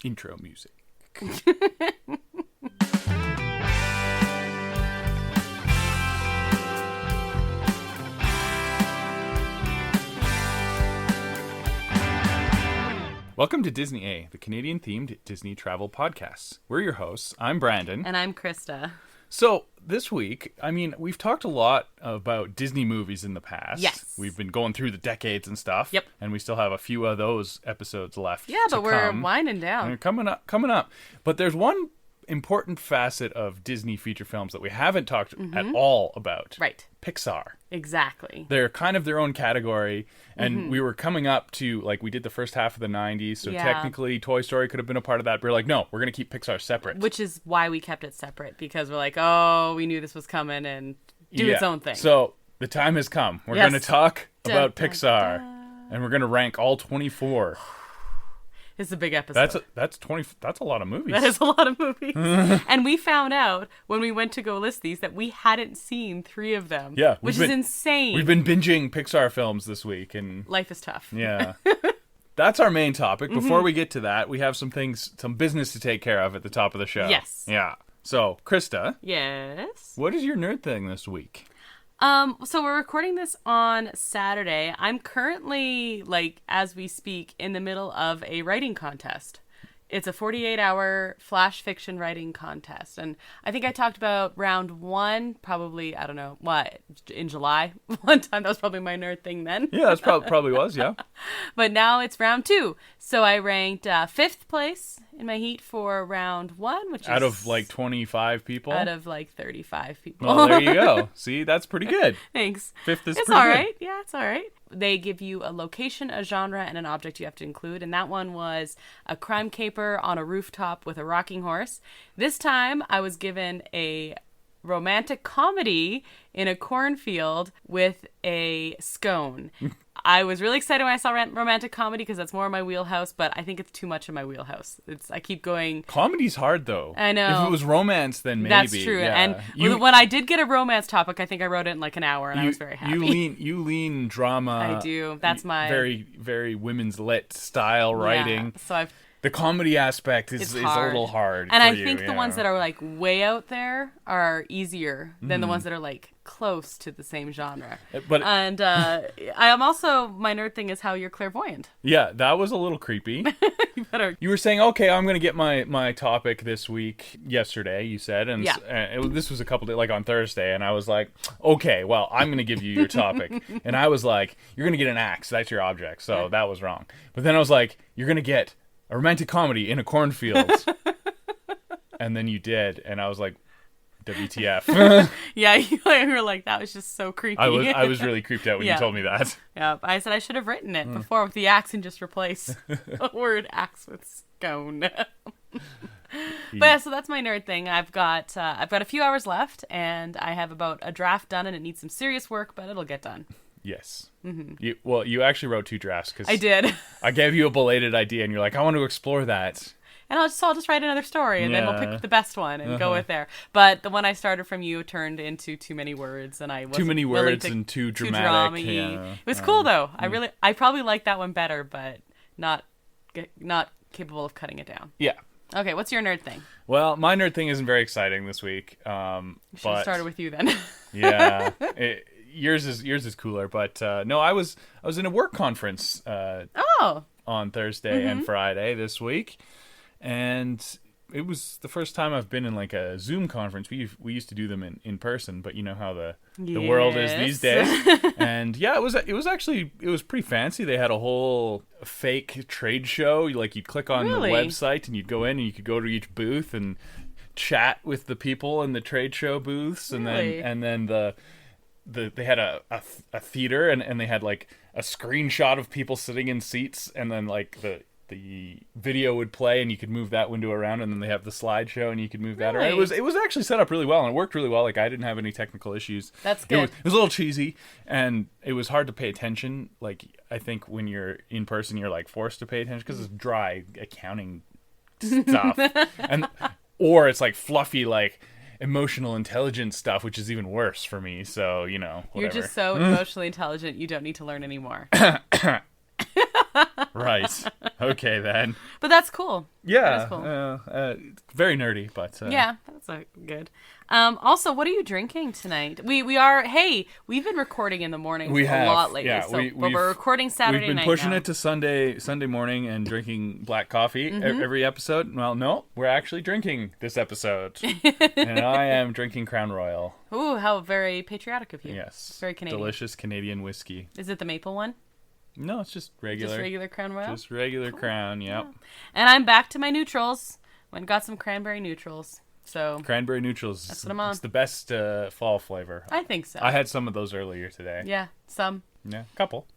Intro music. Welcome to Disney A, the Canadian-themed Disney travel podcast. We're your hosts. I'm Brandon. And I'm Krysta. So, this week, we've talked a lot about Disney movies in the past. Yes. We've been going through the decades and stuff. Yep. And we still have a few of those episodes left. Yeah, but we're winding down. They're coming up. But there's one important facet of Disney feature films that we haven't talked at all about. Right. Pixar. Exactly. They're kind of their own category, and we were coming up to, we did the first half of the 90s, so technically Toy Story could have been a part of that, but we're like, no, we're going to keep Pixar separate. Which is why we kept it separate, because we're like, oh, we knew this was coming, and do its own thing. So, the time has come. We're going to talk about Pixar, and we're going to rank all 24. It's a big episode. That's a lot of movies. That is a lot of movies. And we found out when we went to go list these that we hadn't seen 3 of them. Yeah. Which is insane. We've been binging Pixar films this week, and life is tough. Yeah. That's our main topic. Before we get to that, we have some business to take care of at the top of the show. Yes. Yeah. So, Krysta. Yes. What is your nerd thing this week? So we're recording this on Saturday. I'm currently, as we speak, in the middle of a writing contest. It's a 48-hour flash fiction writing contest. And I think I talked about round 1, probably, I don't know, in July one time. That was probably my nerd thing then. Yeah, that's probably was, yeah. But now it's round 2. So I ranked 5th place in my heat for round 1, which is... Out of 25 people? Out of 35 people. Well, there you go. See, that's pretty good. Thanks. 5th is it's pretty all good. right. Yeah, it's all right. They give you a location, a genre, and an object you have to include. And that one was a crime caper on a rooftop with a rocking horse. This time I was given a romantic comedy in a cornfield with a scone. I was really excited when I saw romantic comedy because that's more my wheelhouse, but I think it's too much in my wheelhouse. I keep going... Comedy's hard, though. I know. If it was romance, then maybe. That's true. Yeah. And when I did get a romance topic, I think I wrote it in an hour, and I was very happy. You lean drama. I do. That's my... Very, very women's lit style writing. Yeah, so the comedy aspect is a little hard. And I think the ones that are way out there are easier than the ones that are close to the same genre. And I am also, my nerd thing is how you're clairvoyant. Yeah, that was a little creepy. You were saying, okay, I'm going to get my topic this week yesterday, you said. And this was a couple days, on Thursday. And I was like, okay, well, I'm going to give you your topic. And I was like, you're going to get an axe. That's your object. So that was wrong. But then I was like, you're going to get a romantic comedy in a cornfield. And then you did. And I was like, WTF. Yeah, you were like, that was just so creepy. I was really creeped out when you told me that. Yeah, I said I should have written it before with the axe and just replace the word axe with scone. But yeah, so that's my nerd thing. I've got a few hours left, and I have about a draft done, and it needs some serious work, but it'll get done. Yes. Mm-hmm. You actually wrote 2 drafts. Cause I did. I gave you a belated idea, and you're like, I want to explore that. And I'll just write another story, and then we'll pick the best one and go with there. But the one I started from you turned into too many words, and I wasn't too many words to, and too dramatic. Yeah. It was cool though. I probably liked that one better, but not capable of cutting it down. Yeah. Okay, what's your nerd thing? Well, my nerd thing isn't very exciting this week. Should have started with you then. Yeah. Yours is cooler, but no, I was in a work conference on Thursday and Friday this week. And it was the first time I've been in a Zoom conference. We used to do them in person, but you know how the world is these days. And yeah, it was pretty fancy. They had a whole fake trade show. You'd click on the website and you'd go in and you could go to each booth and chat with the people in the trade show booths. And then they had a theater and they had a screenshot of people sitting in seats, and then the video would play and you could move that window around, and then they have the slideshow and you could move that around. It was actually set up really well, and it worked really well. I didn't have any technical issues. That's good. It was a little cheesy, and it was hard to pay attention. I think when you're in person, you're forced to pay attention because it's dry accounting stuff. Or it's fluffy, emotional intelligence stuff, which is even worse for me. So, whatever. You're just so emotionally intelligent, you don't need to learn anymore. Right. Okay, then. But that's cool. Yeah. That is cool. Very nerdy, but... Yeah, that's good. Also, what are you drinking tonight? We are, hey, we've been recording in the mornings a lot lately. Yeah, but we're recording Saturday night. We've been pushing now. it to Sunday morning and drinking black coffee every episode. Well, no, we're actually drinking this episode. And I am drinking Crown Royal. Ooh, how very patriotic of you. Yes. Very Canadian. Delicious Canadian whiskey. Is it the maple one? No, it's just regular. Just regular Crown Royal? Just regular Crown, yep. Yeah. And I'm back to my neutrals. Went and got some cranberry neutrals. So cranberry neutrals. That's what I'm on. It's the best fall flavor. I think so. I had some of those earlier today. Yeah, some. Yeah, couple.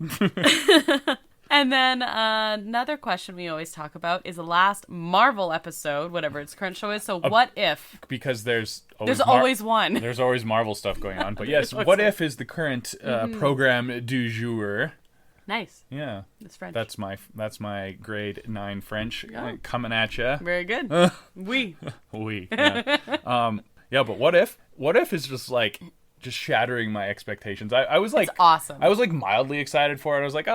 And then another question we always talk about is the last Marvel episode, whatever its current show is. So what if? Because there's always one. There's always Marvel stuff going on. But yes, what if is the current program du jour. Nice. Yeah. It's French. That's my grade 9 French coming at you. Very good. Oui. Yeah. Yeah, but what if is just like shattering my expectations. I was like, it's awesome. I was like mildly excited for it. I was like,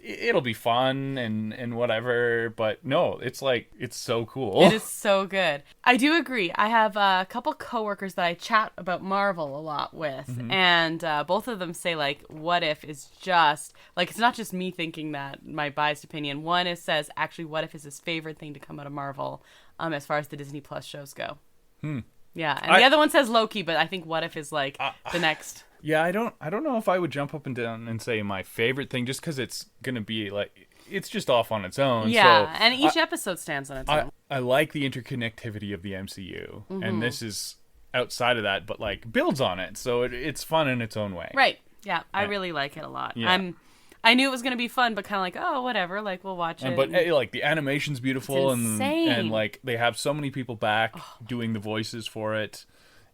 it'll be fun and whatever, but no, it's so cool. It is so good. I do agree. I have a couple coworkers that I chat about Marvel a lot with, and both of them say like, what if is just like, it's not just me thinking that, my biased opinion. One says actually what if is his favorite thing to come out of Marvel as far as the Disney Plus shows go. Yeah, and the other one says Loki, but I think what if is like the next. Yeah, I don't know if I would jump up and down and say my favorite thing just because it's gonna be like, it's just off on its own. Yeah, so and each episode stands on its own. I like the interconnectivity of the MCU, and this is outside of that, but like builds on it, so it's fun in its own way. Right. Yeah, I really like it a lot. Yeah. I knew it was gonna be fun, but kind of like, oh, whatever, like we'll watch it. But hey, like the animation's beautiful, It's insane. and like they have so many people back doing the voices for it.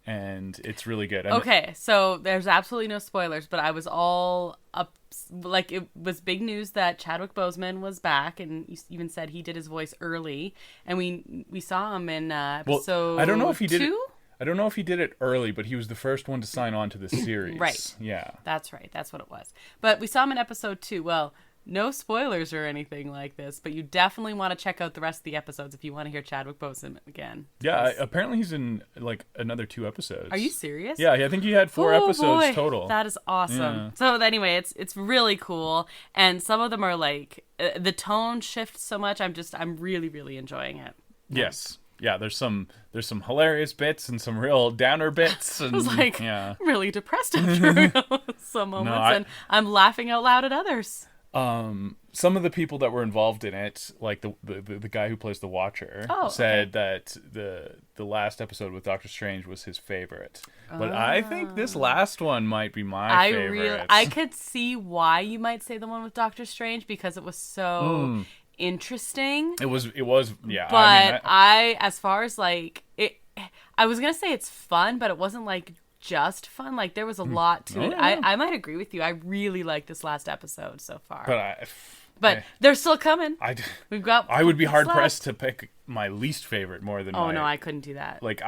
And it's really good. And okay, so there's absolutely no spoilers, but I was all up, like it was big news that Chadwick Boseman was back, and you even said he did his voice early, and we saw him in episode I don't know if he did 2? I don't know if he did it early, but he was the first one to sign on to the series. Right. Yeah. That's right. That's what it was. But we saw him in episode 2. Well, no spoilers or anything like this, but you definitely want to check out the rest of the episodes if you want to hear Chadwick Boseman again. Yeah, apparently he's in like another 2 episodes. Are you serious? Yeah, I think he had 4 episodes total. That is awesome. Yeah. So anyway, it's really cool, and some of them are like the tone shifts so much. I'm really really enjoying it. Yes. Yeah, there's some hilarious bits and some real downer bits. And, I was like really depressed after some moments, and I'm laughing out loud at others. Some of the people that were involved in it, like the guy who plays the Watcher, said that the last episode with Doctor Strange was his favorite. But I think this last one might be my favorite. I could see why you might say the one with Doctor Strange, because it was so interesting. It was yeah. But I as far as like it, I was gonna say it's fun, but it wasn't like just fun. Like there was a lot to it. Yeah. I might agree with you. I really like this last episode so far. But they're still coming. I would be hard pressed to pick my least favorite more than. Oh no, I couldn't do that. Like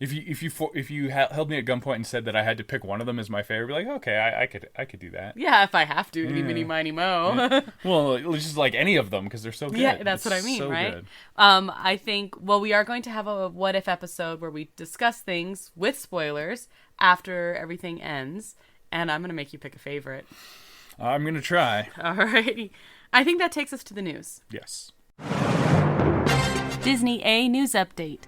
if you held me at gunpoint and said that I had to pick one of them as my favorite, I'd be like, okay, I could do that. Yeah, if I have to, mini miny mo. Yeah. Well, it's just like any of them because they're so good. Yeah, that's what I mean, so right? Good. I think we are going to have a what if episode where we discuss things with spoilers after everything ends, and I'm gonna make you pick a favorite. I'm gonna try. Alrighty. I think that takes us to the news. Yes. Disney A News Update.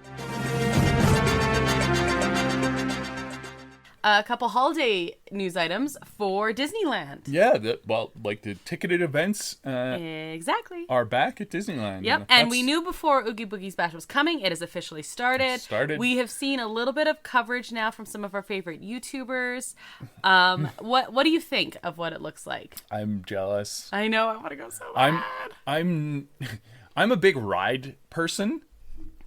A couple holiday news items for Disneyland. Yeah, like the ticketed events exactly are back at Disneyland. Yep, and we knew before Oogie Boogie's Bash was coming. It has officially started. We have seen a little bit of coverage now from some of our favorite YouTubers. What do you think of what it looks like? I'm jealous. I know, I want to go so bad. I'm a big ride person.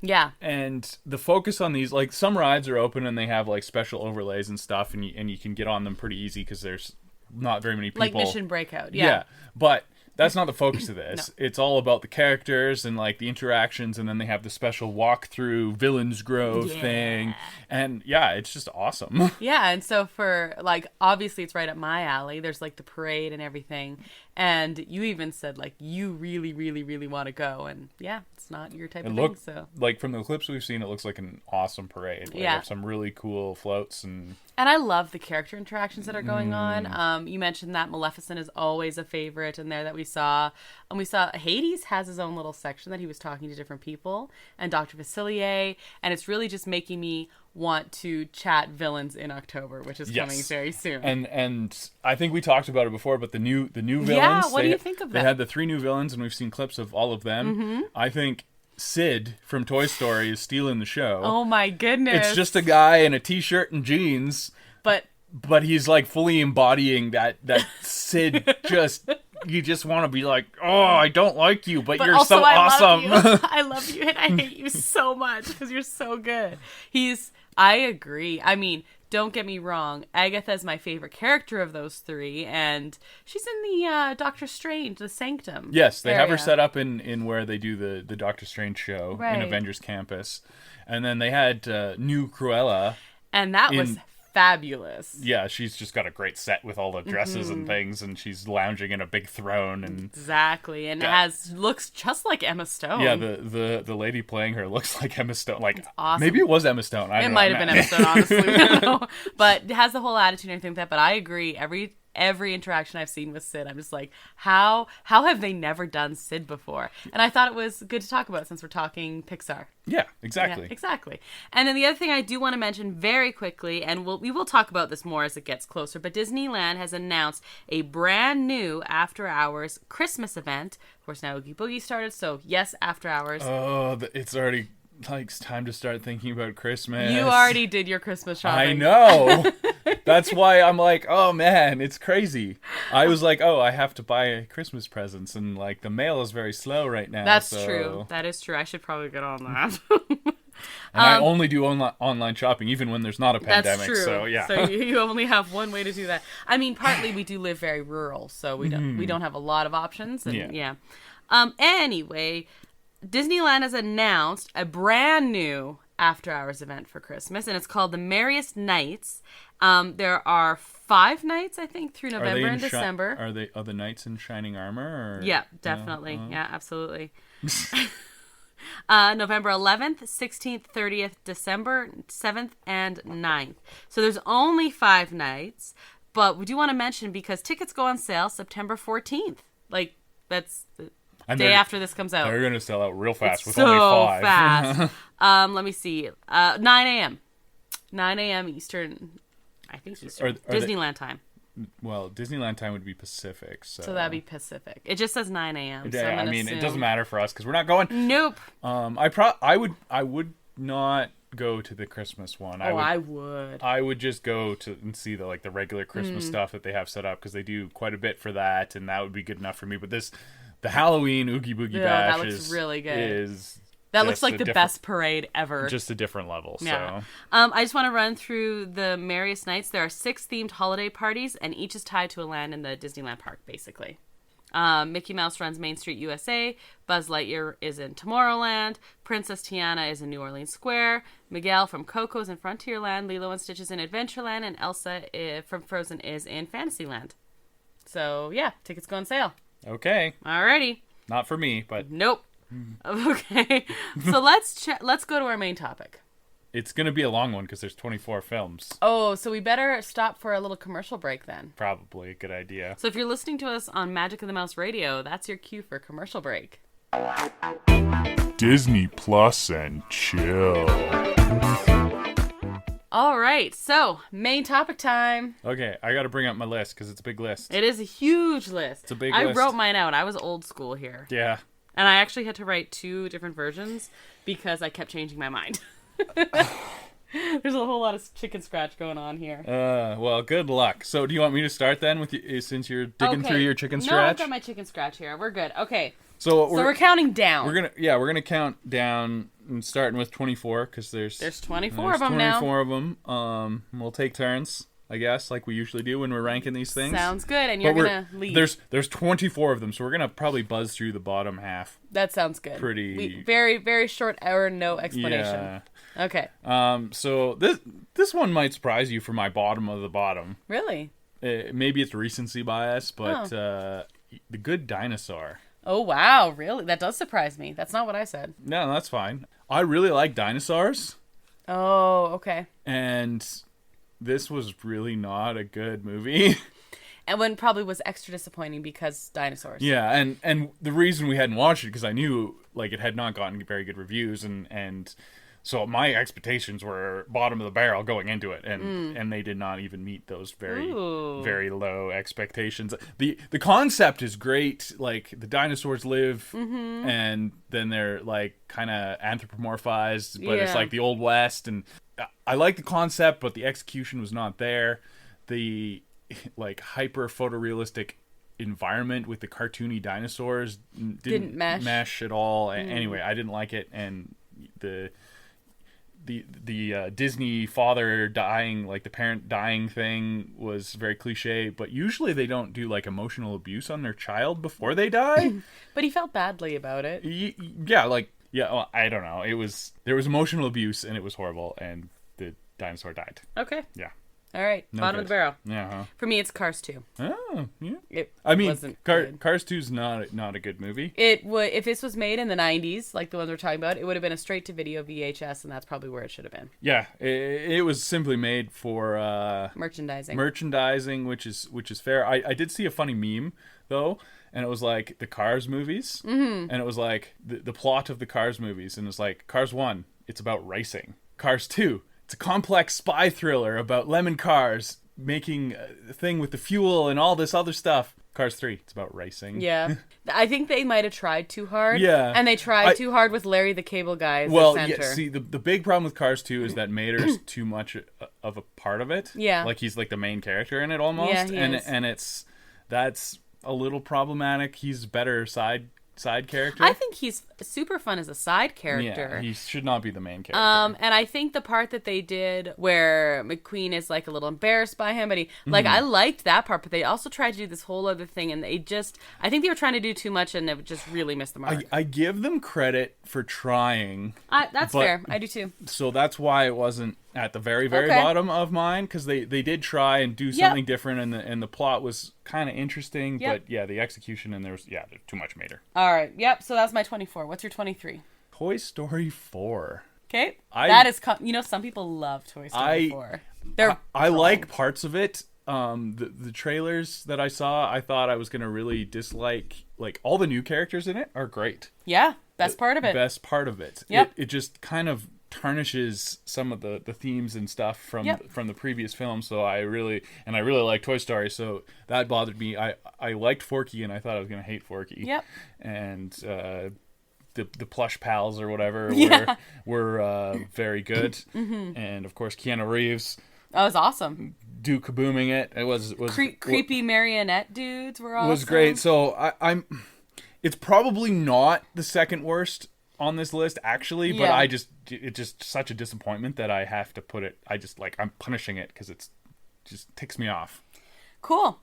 Yeah. And the focus on these, like some rides are open and they have like special overlays and stuff, and you can get on them pretty easy because there's not very many people. Like Mission Breakout, yeah. But that's not the focus of this. No. It's all about the characters and like the interactions, and then they have the special walk-through Villains Grove thing. And yeah, it's just awesome. Yeah, and so for like, obviously it's right up my alley. There's like the parade and everything. And you even said, like, you really, really, really want to go. And yeah, it's not your type of thing. So, like, from the clips we've seen, it looks like an awesome parade. Like, yeah. There's some really cool floats. And I love the character interactions that are going on. You mentioned that Maleficent is always a favorite in there that we saw. And we saw Hades has his own little section that he was talking to different people. And Dr. Facilier. And it's really just making me want to chat villains in October, which is coming very soon. And I think we talked about it before, but the new villains. Yeah, what do you think of that? They had the 3 new villains, and we've seen clips of all of them. Mm-hmm. I think Sid from Toy Story is stealing the show. Oh my goodness! It's just a guy in a t-shirt and jeans, but he's like fully embodying that Sid just. You just want to be like, oh, I don't like you, but you're so awesome. I love you, and I hate you so much because you're so good. I agree. I mean, don't get me wrong. Agatha is my favorite character of those 3, and she's in the Doctor Strange, the Sanctum. Yes, they have her set up in where they do the Doctor Strange show in Avengers Campus. And then they had new Cruella. And that was fabulous. Yeah, she's just got a great set with all the dresses and things, and she's lounging in a big throne. And exactly, and looks just like Emma Stone. Yeah, the lady playing her looks like Emma Stone. Like, it's awesome. Maybe it was Emma Stone. It might have been Emma Stone, honestly. But it has the whole attitude and everything like that. But I agree. Every interaction I've seen with Sid, I'm just like, how have they never done Sid before? And I thought it was good to talk about since we're talking Pixar. Yeah, exactly. Yeah, exactly. And then the other thing I do want to mention very quickly, and we will talk about this more as it gets closer, but Disneyland has announced a brand new After Hours Christmas event. Of course, now Oogie Boogie started, so yes, After Hours. Oh, it's already... it's time to start thinking about Christmas. You already did your Christmas shopping. I know. That's why I'm like, oh man, it's crazy. I was like, oh, I have to buy Christmas presents, and like the mail is very slow right now. That's true. That is true. I should probably get on that. And I only do online shopping, even when there's not a pandemic. That's true. So yeah. So you only have one way to do that. I mean, partly we do live very rural, so we don't have a lot of options. And yeah. Anyway. Disneyland has announced a brand new After Hours event for Christmas, and it's called the Merriest Nights. There are 5 nights, I think, through November and December. Are the nights in shining armor? Or? Yeah, definitely. Yeah, absolutely. November 11th, 16th, 30th, December 7th, and 9th. So there's only 5 nights, but we do want to mention, because tickets go on sale September 14th. Like, that's... day after this comes out. They're going to sell out real fast with so only 5. Fast. Let me see. 9 a.m. 9 a.m. Eastern. I think Eastern. Disneyland time. Well, Disneyland time would be Pacific. So that'd be Pacific. It just says 9 a.m. So I mean, it doesn't matter for us because we're not going. Nope. I would not go to the Christmas one. I would. I would just go and see the regular Christmas stuff that they have set up, because they do quite a bit for that, and that would be good enough for me. But the Halloween Oogie Boogie Bash that looks really good. That looks like the best parade ever. Just a different level. Yeah. So. I just want to run through the Merriest Nights. There are 6 themed holiday parties, and each is tied to a land in the Disneyland park, basically. Mickey Mouse runs Main Street USA. Buzz Lightyear is in Tomorrowland. Princess Tiana is in New Orleans Square. Miguel from Coco is in Frontierland. Lilo and Stitch is in Adventureland. And Elsa from Frozen is in Fantasyland. So, yeah, tickets go on sale. Okay. Alrighty. Not for me, but... Nope. Okay. So let's go to our main topic. It's going to be a long one because there's 24 films. Oh, so we better stop for a little commercial break then. Probably. Good idea. So if you're listening to us on Magic of the Mouse Radio, that's your cue for commercial break. Disney Plus and chill. All right, so main topic time. Okay, I got to bring up my list because it's a big list. It is a huge list. It's a big I list. wrote mine out. I was old school here. Yeah. And I actually had to write 2 different versions because I kept changing my mind. There's a whole lot of chicken scratch going on here. Well, good luck. So do you want me to start then with you, since you're digging through your chicken scratch? No, I've got my chicken scratch here. We're good. Okay. So we're counting down. We're gonna count down, and starting with 24 because there's 24 of them now. 24 of them. We'll take turns, I guess, like we usually do when we're ranking these things. Sounds good, and you're gonna lead. There's 24 of them, so we're gonna probably buzz through the bottom half. That sounds good. Very, very short hour, no explanation. Yeah. Okay. So this one might surprise you for my bottom of the bottom. Really? Maybe it's recency bias, but The Good Dinosaur. Oh, wow. Really? That does surprise me. That's not what I said. No, that's fine. I really like dinosaurs. Oh, okay. And this was really not a good movie. And one probably was extra disappointing because dinosaurs. Yeah, and the reason we hadn't watched it because I knew like it had not gotten very good reviews, and so my expectations were bottom of the barrel going into it, and they did not even meet those very very low expectations. The concept is great, like the dinosaurs live, and then they're like kind of anthropomorphized, but it's like the Old West, and I like the concept, but the execution was not there. The like hyper photorealistic environment with the cartoony dinosaurs didn't mesh at all. Anyway, I didn't like it, and the Disney father dying, like the parent dying thing, was very cliche. But usually they don't do like emotional abuse on their child before they die. But he felt badly about it. Well, I don't know. There was emotional abuse, and it was horrible, and the dinosaur died. Okay. Yeah. All right, bottom of the barrel. Yeah. Huh? For me, it's Cars 2. Oh, yeah. It wasn't Cars 2 is not a good movie. It would, if this was made in the 90s, like the ones we're talking about, it would have been a straight-to-video VHS, and that's probably where it should have been. Yeah, it was simply made for merchandising, which is fair. I did see a funny meme though, and it was like the Cars movies, and it was like the plot of the Cars movies, and it's like Cars 1, it's about racing. Cars 2. It's a complex spy thriller about lemon cars making a thing with the fuel and all this other stuff. Cars 3, it's about racing. Yeah. I think they might have tried too hard. Yeah. And they tried too hard with Larry the Cable Guy as the center. Yeah, see, the big problem with Cars 2 is that Mater's too much of a part of it. Yeah. Like, he's like the main character in it almost. Yeah, he is. And that's a little problematic. He's better side character. I think he's super fun as a side character. Yeah, he should not be the main character. And I think the part that they did where McQueen is like a little embarrassed by him, but I liked that part, but they also tried to do this whole other thing, and I think they were trying to do too much, and it just really missed the mark. I give them credit for trying. That's fair. I do too. So that's why it wasn't at the very, very bottom of mine, because they did try and do something different, and the plot was kind of interesting, but yeah, the execution, and there's too much Mater. All right, yep, so that's my 24. What's your 23? Toy Story 4. Okay, that is, some people love Toy Story 4. I like parts of it. The trailers that I saw, I thought I was going to really dislike, like, all the new characters in it are great. Yeah, best part of it. Best part of it. Yep. It just kind of tarnishes some of the themes and stuff from the previous film. So I really like Toy Story, so that bothered me. I liked Forky, and I thought I was gonna hate Forky. Yep. And the plush pals or whatever were very good. And of course Keanu Reeves. That was awesome. Do kabooming it. It was creepy marionette dudes were awesome. Was great. So I'm. It's probably not the second worst on this list, actually, but it's just such a disappointment that I have to put it. I'm punishing it because it's just ticks me off. Cool.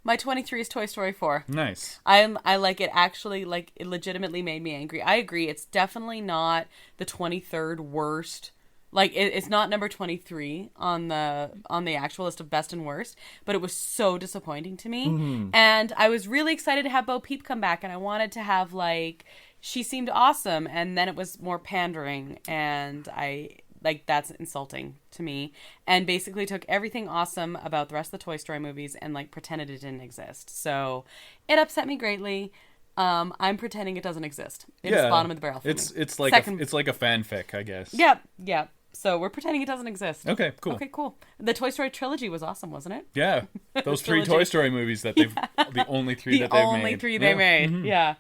My 23 is Toy Story 4. Nice. I like it. Actually, like, it legitimately made me angry. I agree. It's definitely not the 23rd worst. Like, it's not number 23 on the actual list of best and worst, but it was so disappointing to me. And I was really excited to have Bo Peep come back, and I wanted to have, like, she seemed awesome, and then it was more pandering, and that's insulting to me, and basically took everything awesome about the rest of the Toy Story movies and, like, pretended it didn't exist. So it upset me greatly. I'm pretending it doesn't exist. It's bottom of the barrel for me. It's like a fanfic, I guess. Yep. So we're pretending it doesn't exist. Okay, cool. The Toy Story trilogy was awesome, wasn't it? Yeah. Those 3 Toy Story movies that they've the only 3 that they've made. The only 3 they made. Yeah.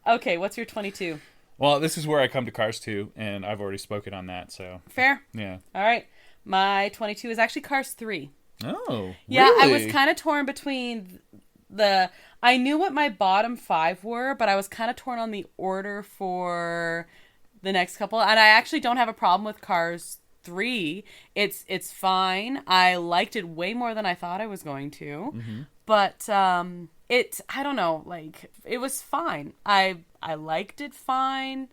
Okay, what's your 22? Well, this is where I come to Cars 2, and I've already spoken on that, so. Fair. Yeah. All right. My 22 is actually Cars 3. Oh, yeah, really? I was kind of torn between I knew what my bottom 5 were, but I was kind of torn on the order for the next couple. And I actually don't have a problem with Cars 3. It's fine. I liked it way more than I thought I was going to. But I don't know, like, it was fine. I liked it fine.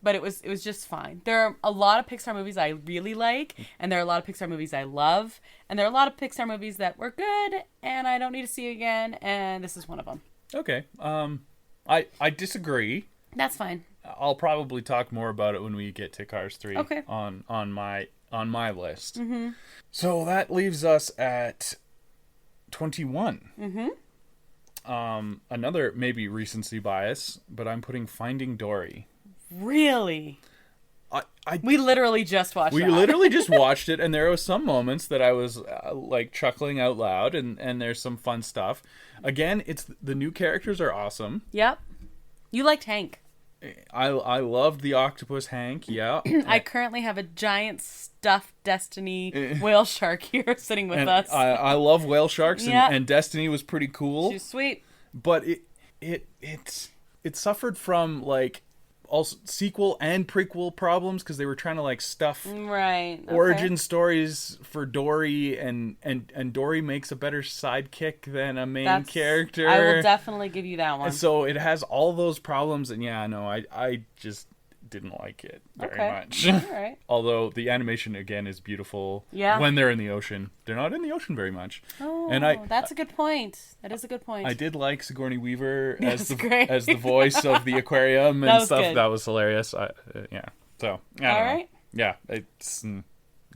But it was just fine. There are a lot of Pixar movies I really like, and there are a lot of Pixar movies I love, and there are a lot of Pixar movies that were good and I don't need to see again, and this is one of them. Okay. I disagree. That's fine. I'll probably talk more about it when we get to Cars 3 Okay. on my list. Mm-hmm. So that leaves us at 21. Mm-hmm. Another maybe recency bias, but I'm putting Finding Dory. Really? We literally just watched it. We literally just watched it, and there were some moments that I was like chuckling out loud, and there's some fun stuff. Again, it's the new characters are awesome. Yep. You liked Hank. I loved the octopus Hank, yeah. I currently have a giant stuffed Destiny whale shark here sitting with us. I love whale sharks, and Destiny was pretty cool. She's sweet. But it suffered from like also sequel and prequel problems because they were trying to like stuff origin stories for Dory, and Dory makes a better sidekick than a main character. I will definitely give you that one. And so it has all those problems, and I just didn't like it very much. All right. Although the animation again is beautiful. Yeah. When they're in the ocean, they're not in the ocean very much. Oh, and that's a good point. That is a good point. I did like Sigourney Weaver as the voice of the aquarium and stuff. Good. That was hilarious. Yeah. So I don't know. Right. Yeah. It's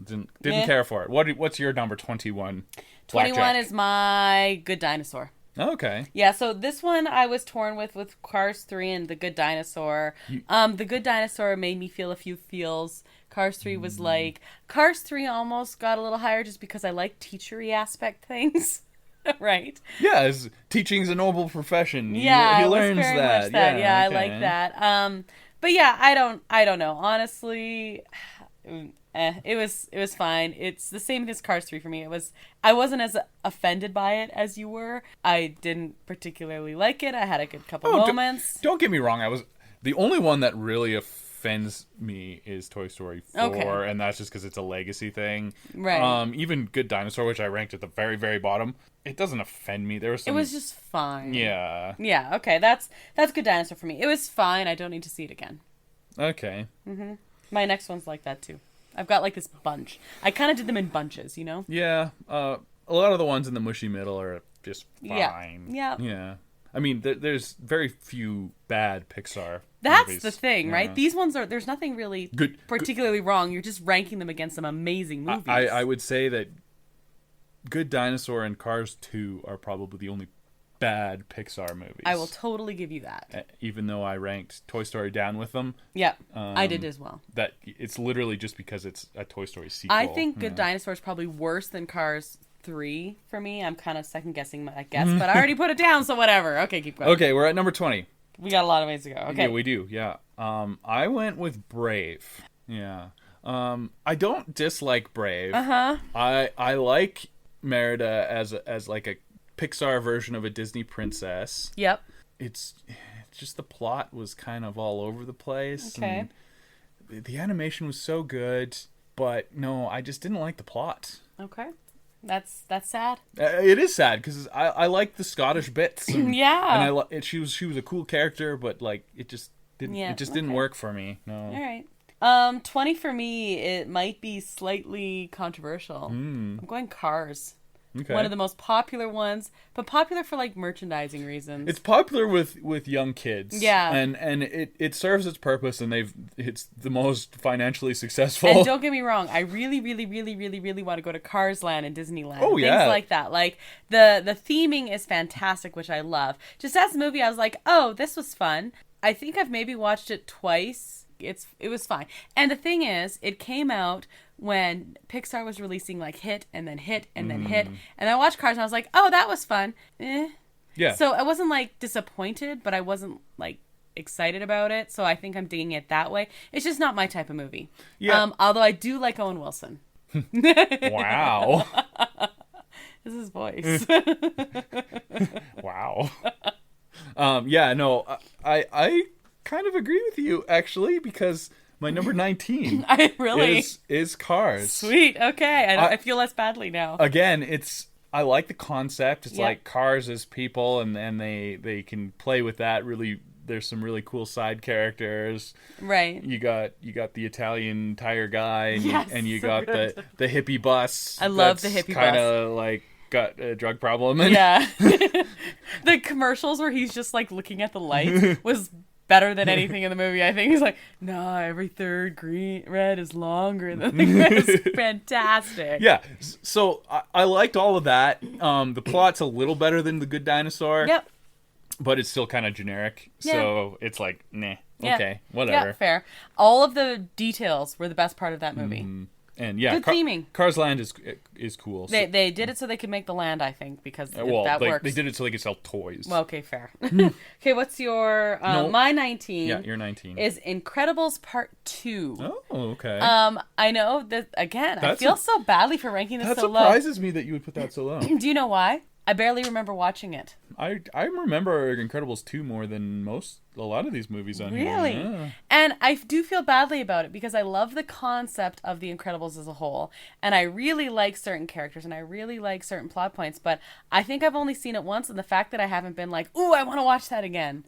didn't care for it. What's your number 21? 21 is my Good Dinosaur. Okay. Yeah, so this one I was torn with Cars 3 and The Good Dinosaur. The Good Dinosaur made me feel a few feels. Cars 3 was like... Cars 3 almost got a little higher just because I like teachery aspect things. Right? Yeah, teaching's a noble profession. Yeah, he learns very that. Much that. Yeah, okay. I like that. But yeah, I don't know. Honestly... it was fine. It's the same as Cars 3 for me. I wasn't as offended by it as you were. I didn't particularly like it. I had a good couple moments. Don't get me wrong. The only one that really offends me is Toy Story 4, and that's just because it's a legacy thing. Right. Even Good Dinosaur, which I ranked at the very, very bottom, it doesn't offend me. It was just fine. Yeah. Yeah. Okay. That's Good Dinosaur for me. It was fine. I don't need to see it again. Okay. Mm-hmm. My next one's like that too. I've got like this bunch. I kind of did them in bunches, you know? Yeah. A lot of the ones in the mushy middle are just fine. Yeah. Yeah. I mean, there's very few bad Pixar That's movies. the thing, right? These ones there's nothing really particularly wrong. You're just ranking them against some amazing movies. I would say that Good Dinosaur and Cars 2 are probably the only bad Pixar movies. I will totally give you that. Even though I ranked Toy Story down with them. Yeah, I did as well. That it's literally just because it's a Toy Story sequel. I think Good Dinosaur is probably worse than Cars 3 for me. I'm kind of second guessing my guess, but I already put it down, so whatever. Okay, keep going. Okay, we're at number 20. We got a lot of ways to go. Okay. Yeah, we do. Yeah. I went with Brave. Yeah. I don't dislike Brave. I like Merida as like a Pixar version of a Disney princess. Yep. It's just the plot was kind of all over the place. Okay. And the animation was so good, but no, I just didn't like the plot. Okay. That's sad. It is sad because I like the Scottish bits. And, yeah. And she was a cool character, but like it just didn't work for me. No. All right. 20 for me. It might be slightly controversial. I'm going Cars. Okay. One of the most popular ones, but popular for like merchandising reasons. It's popular with young kids. Yeah. And it serves its purpose, and it's the most financially successful. And don't get me wrong, I really, really, really, really, really want to go to Cars Land and Disneyland. Oh, yeah. Things like that. Like the theming is fantastic, which I love. Just as a movie, I was like, oh, this was fun. I think I've maybe watched it twice. It was fine. And the thing is, it came out when Pixar was releasing like hit and then hit and then hit. And I watched Cars and I was like, oh, that was fun. Yeah. So I wasn't like disappointed, but I wasn't like excited about it. So I think I'm digging it that way. It's just not my type of movie. Yeah. Although I do like Owen Wilson. Wow. This is his voice. Wow. Yeah, no, I kind of agree with you actually, because my number 19 I really is Cars. Sweet. Okay. I feel less badly now. Again, I like the concept. It's like Cars as people, and they can play with that. Really, there's some really cool side characters. Right. You got the Italian tire guy, and Yes, you so got good. the hippie bus. I love the hippie bus. Kind of like got a drug problem. And Yeah. The commercials where he's just like looking at the lights was better than anything in the movie. I think he's like, no, every third red is longer than the red. It's fantastic. Yeah. So I liked all of that. The plot's a little better than The Good Dinosaur. Yep. But it's still kind of generic. Yeah. So it's like, nah. Yeah. Okay. Whatever. Yeah, fair. All of the details were the best part of that movie. And yeah, Good theming. Cars Land is cool. So, They did it so they could make the land, I think, because that works. They did it so they could sell toys. Well, okay, fair. Okay, what's your my 19? Yeah, you're 19. Is Incredibles Part 2. Oh, okay. I know that again. I feel so badly for ranking this so low. That surprises me that you would put that so low. Do you know why? I barely remember watching it. I remember Incredibles 2 more than a lot of these movies on here. Really? Yeah. And I do feel badly about it because I love the concept of The Incredibles as a whole. And I really like certain characters and I really like certain plot points. But I think I've only seen it once. And the fact that I haven't been like, ooh, I want to watch that again.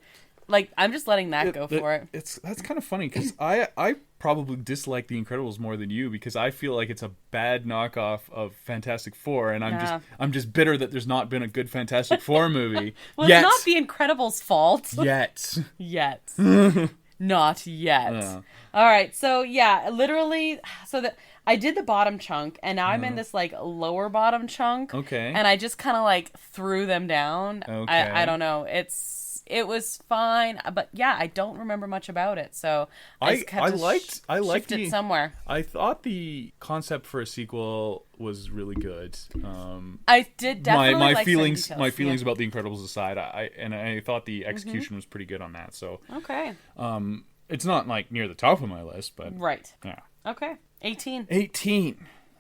Like, I'm just letting that go for it. That's kind of funny because I probably dislike The Incredibles more than you because I feel like it's a bad knockoff of Fantastic Four, and I'm just bitter that there's not been a good Fantastic Four movie. Well, it's not The Incredibles' fault. Yet. Not yet. All right, so yeah, literally, I did the bottom chunk, and now I'm in this like lower bottom chunk. Okay. And I just kind of like threw them down. Okay. I don't know. It was fine, but yeah, I don't remember much about it. So I liked it somewhere. I thought the concept for a sequel was really good. I did definitely my like feelings details, about The Incredibles aside, I thought the execution was pretty good on that. So okay. It's not like near the top of my list, but right. Yeah. Okay. 18. 18.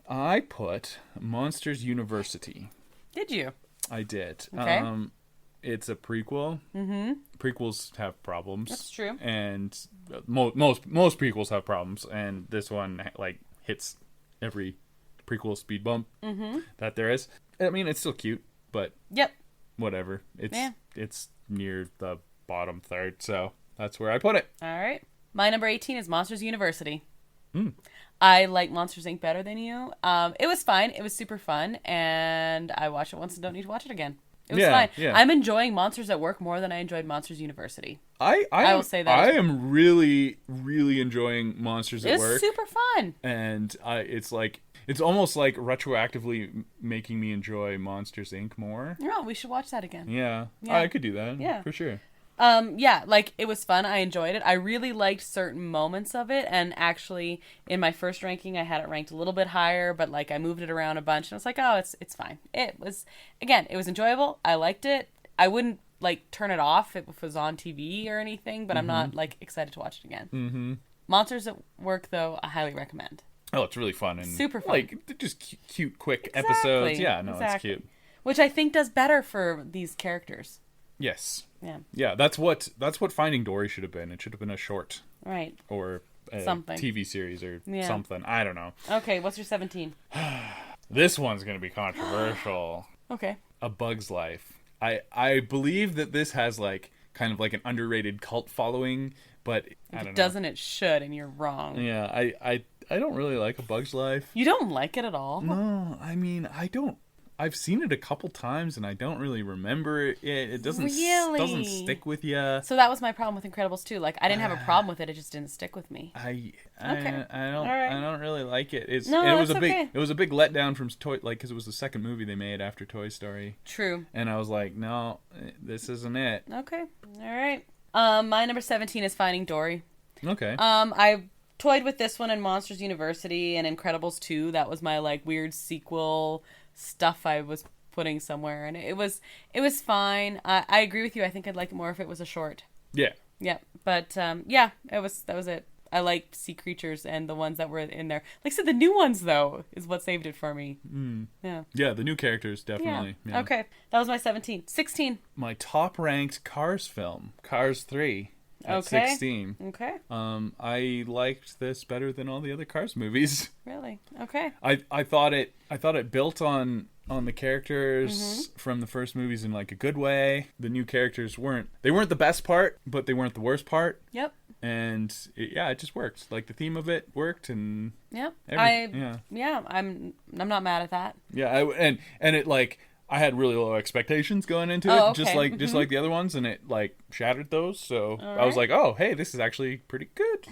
I put Monsters University. Did you? I did. Okay. It's a prequel. Mm-hmm. Prequels have problems. That's true. And most prequels have problems, and this one like hits every prequel speed bump that there is. I mean, it's still cute, but whatever. It's near the bottom third, so that's where I put it. All right. My number 18 is Monsters University. I like Monsters Inc. better than you. It was fine. It was super fun, and I watched it once and don't need to watch it again. It was fine. Yeah. I'm enjoying Monsters at Work more than I enjoyed Monsters University. I will say that. I am really, really enjoying Monsters at Work. It's super fun. And it's almost like retroactively making me enjoy Monsters Inc. more. No, we should watch that again. Yeah. I could do that. Yeah. For sure. Like it was fun. I enjoyed it. I really liked certain moments of it, and actually in my first ranking I had it ranked a little bit higher, but like I moved it around a bunch and I was like, oh, it's fine. It was enjoyable. I liked it. I wouldn't like turn it off if it was on TV or anything, but I'm not like excited to watch it again. Mm-hmm. Monsters at Work though, I highly recommend. Oh, it's really fun and super fun. Like just cute, quick episodes. Yeah, no, it's cute. Which I think does better for these characters. Yes. Yeah. Yeah, that's what Finding Dory should have been. It should have been a short. Right. Or a something. TV series or something. I don't know. Okay, what's your 17? This one's going to be controversial. Okay. A Bug's Life. I believe that this has like kind of like an underrated cult following, but I don't know. It doesn't, it should, and you're wrong. Yeah, I don't really like A Bug's Life. You don't like it at all? No, I mean, I don't. I've seen it a couple times and I don't really remember it. It doesn't stick with you. So that was my problem with Incredibles too. Like I didn't have a problem with it; it just didn't stick with me. I don't really like it. It was a big letdown from Toy, like because it was the second movie they made after Toy Story. True. And I was like, no, this isn't it. Okay, all right. My number 17 is Finding Dory. Okay. I toyed with this one in Monsters University and Incredibles 2. That was my like weird sequel stuff I was putting somewhere, and it was fine. I agree with you. I think I'd like it more if it was a short. Yeah. But that was it. I liked sea creatures and the ones that were in there. Like I said, the new ones though is what saved it for me. Yeah, the new characters definitely. Yeah. Okay, that was my 17. 16. My top ranked Cars film, Cars 3. At 16. Okay. I liked this better than all the other Cars movies. Really? Okay. I thought it built on the characters from the first movies in like a good way. The new characters weren't the best part, but they weren't the worst part. Yep. And it just worked. Like the theme of it worked, and yep. I'm not mad at that. Yeah, and it like I had really low expectations going into it, okay. just like the other ones, and it like shattered those. So All I was right. like, oh, hey, this is actually pretty good.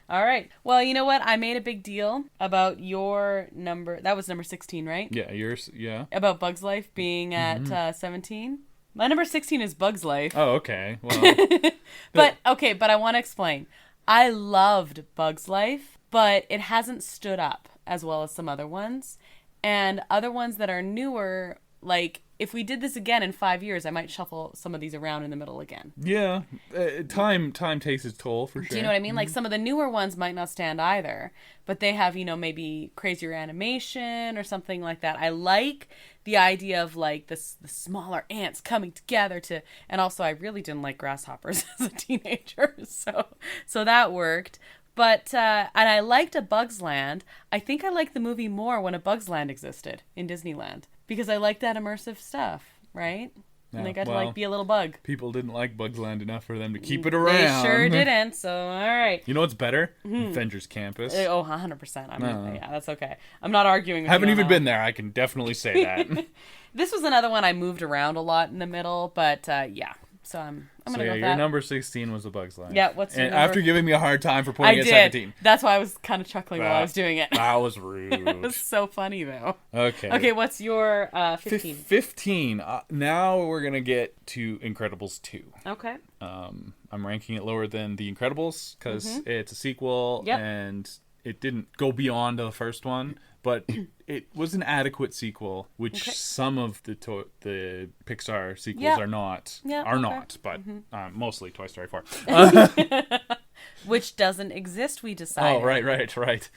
All right. Well, you know what? I made a big deal about your number. That was number 16, right? Yeah, yours. Yeah. About Bug's Life being at 17. My number 16 is Bug's Life. Oh, okay. Well, But I want to explain. I loved Bug's Life, but it hasn't stood up as well as some other ones. And other ones that are newer, like if we did this again in 5 years, I might shuffle some of these around in the middle again. yeah. Time takes its toll for sure. Do you know what I mean? Like some of the newer ones might not stand either, but they have, maybe crazier animation or something like that. I like the idea of like the smaller ants coming together and also I really didn't like grasshoppers as a teenager, so that worked. But and I liked A Bug's Land. I think I liked the movie more when A Bug's Land existed in Disneyland because I like that immersive stuff, right? And they got to like be a little bug. People didn't like Bugs Land enough for them to keep it around. They sure didn't. So all right. You know what's better? Avengers Campus. Oh, 100%. Yeah, that's okay. I'm not arguing with Haven't you on even that been there. I can definitely say that. This was another one I moved around a lot in the middle, but yeah. So I'm So gonna yeah, go with your that. number 16 was A Bug's Life. Yeah, what's your and number? after giving me a hard time for I putting it did. at 17. That's why I was kind of chuckling while I was doing it. That was rude. It was so funny though. Okay. Okay, what's your 15? 15. Now we're going to get to Incredibles 2. Okay. I'm ranking it lower than The Incredibles because it's a sequel Yep. and it didn't go beyond the first one, but it was an adequate sequel, which some of the Pixar sequels Yep. are not. Yep, are okay. not, but mostly Toy Story 4. Which doesn't exist, we decided. Oh, right. Right.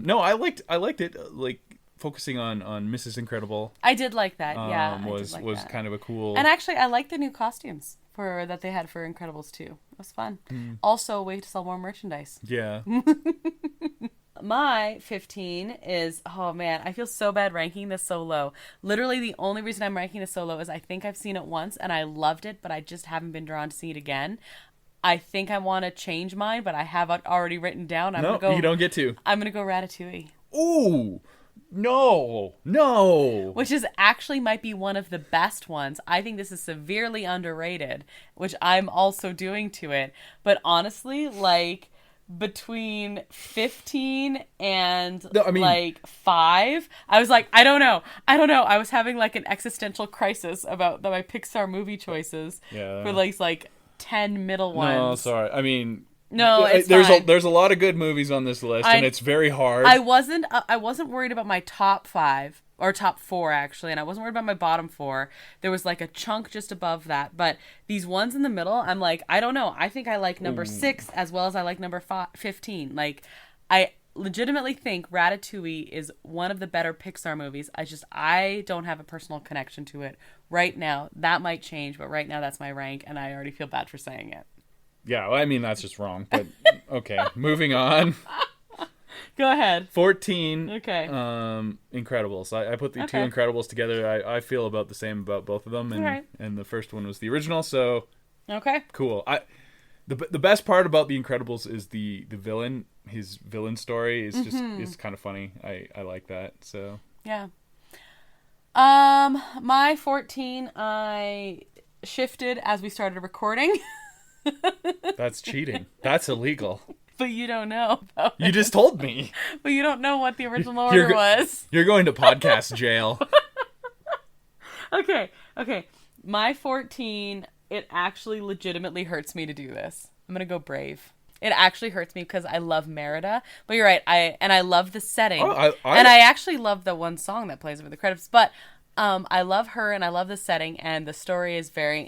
No, I liked it. Like focusing on Mrs. Incredible. I did like that. Yeah, I was did like that. kind of a cool. And actually, I like the new costumes that they had for Incredibles 2. It was fun. Also, a way to sell more merchandise. Yeah. My 15 is, oh man, I feel so bad ranking this so low. Literally the only reason I'm ranking this so low is I think I've seen it once and I loved it, but I just haven't been drawn to see it again. I think I want to change mine, but I have it already written down. You don't get to. I'm going to go Ratatouille. Ooh, no. Which is actually might be one of the best ones. I think this is severely underrated, which I'm also doing to it. But honestly, like between 15 and 5, I was like, I don't know. I was having like an existential crisis about my Pixar movie choices for like 10 middle ones. No, sorry. I mean, no, it's fine. There's a lot of good movies on this list, and it's very hard. I wasn't worried about my top 5 or top 4 actually, and I wasn't worried about my bottom 4. There was like a chunk just above that, but these ones in the middle, I'm like, I don't know. I think I like number 6 as well as I like number 15. Like, I legitimately think Ratatouille is one of the better Pixar movies. I don't have a personal connection to it right now. That might change, but right now that's my rank, and I already feel bad for saying it. Yeah, well, I mean, that's just wrong, but okay. Moving on. Go ahead. 14. Okay. Incredibles. I put the two Incredibles together. I feel about the same about both of them, and the first one was the original, so okay. Cool. The best part about the Incredibles is the villain. His villain story is just it's kind of funny. I like that. So yeah. My 14 I shifted as we started recording. That's cheating. That's illegal. But you don't know. You just told me. But you don't know what the original order was. You're going to podcast jail. Okay. My 14, it actually legitimately hurts me to do this. I'm going to go Brave. It actually hurts me because I love Merida. But you're right. I love the setting. And I actually love the one song that plays over the credits. But I love her and I love the setting, and the story is very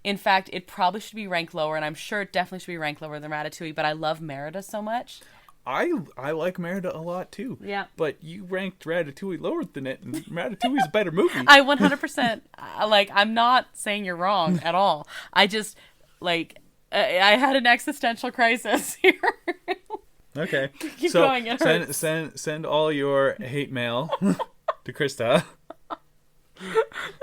In fact, it probably should be ranked lower, and I'm sure it definitely should be ranked lower than Ratatouille, but I love Merida so much. I like Merida a lot too. Yeah. But you ranked Ratatouille lower than it, and Ratatouille's a better movie. I 100%, I'm not saying you're wrong at all. I just, I had an existential crisis here. Okay. Keep going, it hurts. Send all your hate mail to Krysta.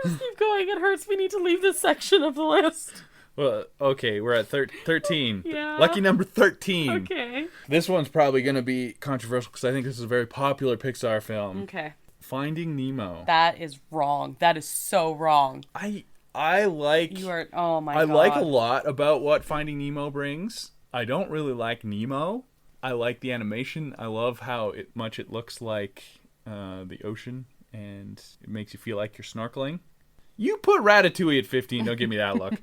Just keep going. It hurts. We need to leave this section of the list. Well, okay, we're at 13. Yeah. Lucky number 13. Okay. This one's probably going to be controversial because I think this is a very popular Pixar film. Okay. Finding Nemo. That is wrong. That is so wrong. I like... You are... Oh, my God. I like a lot about what Finding Nemo brings. I don't really like Nemo. I like the animation. I love how much it looks like the ocean, and it makes you feel like you're snorkeling. You put Ratatouille at 15. Don't give me that look.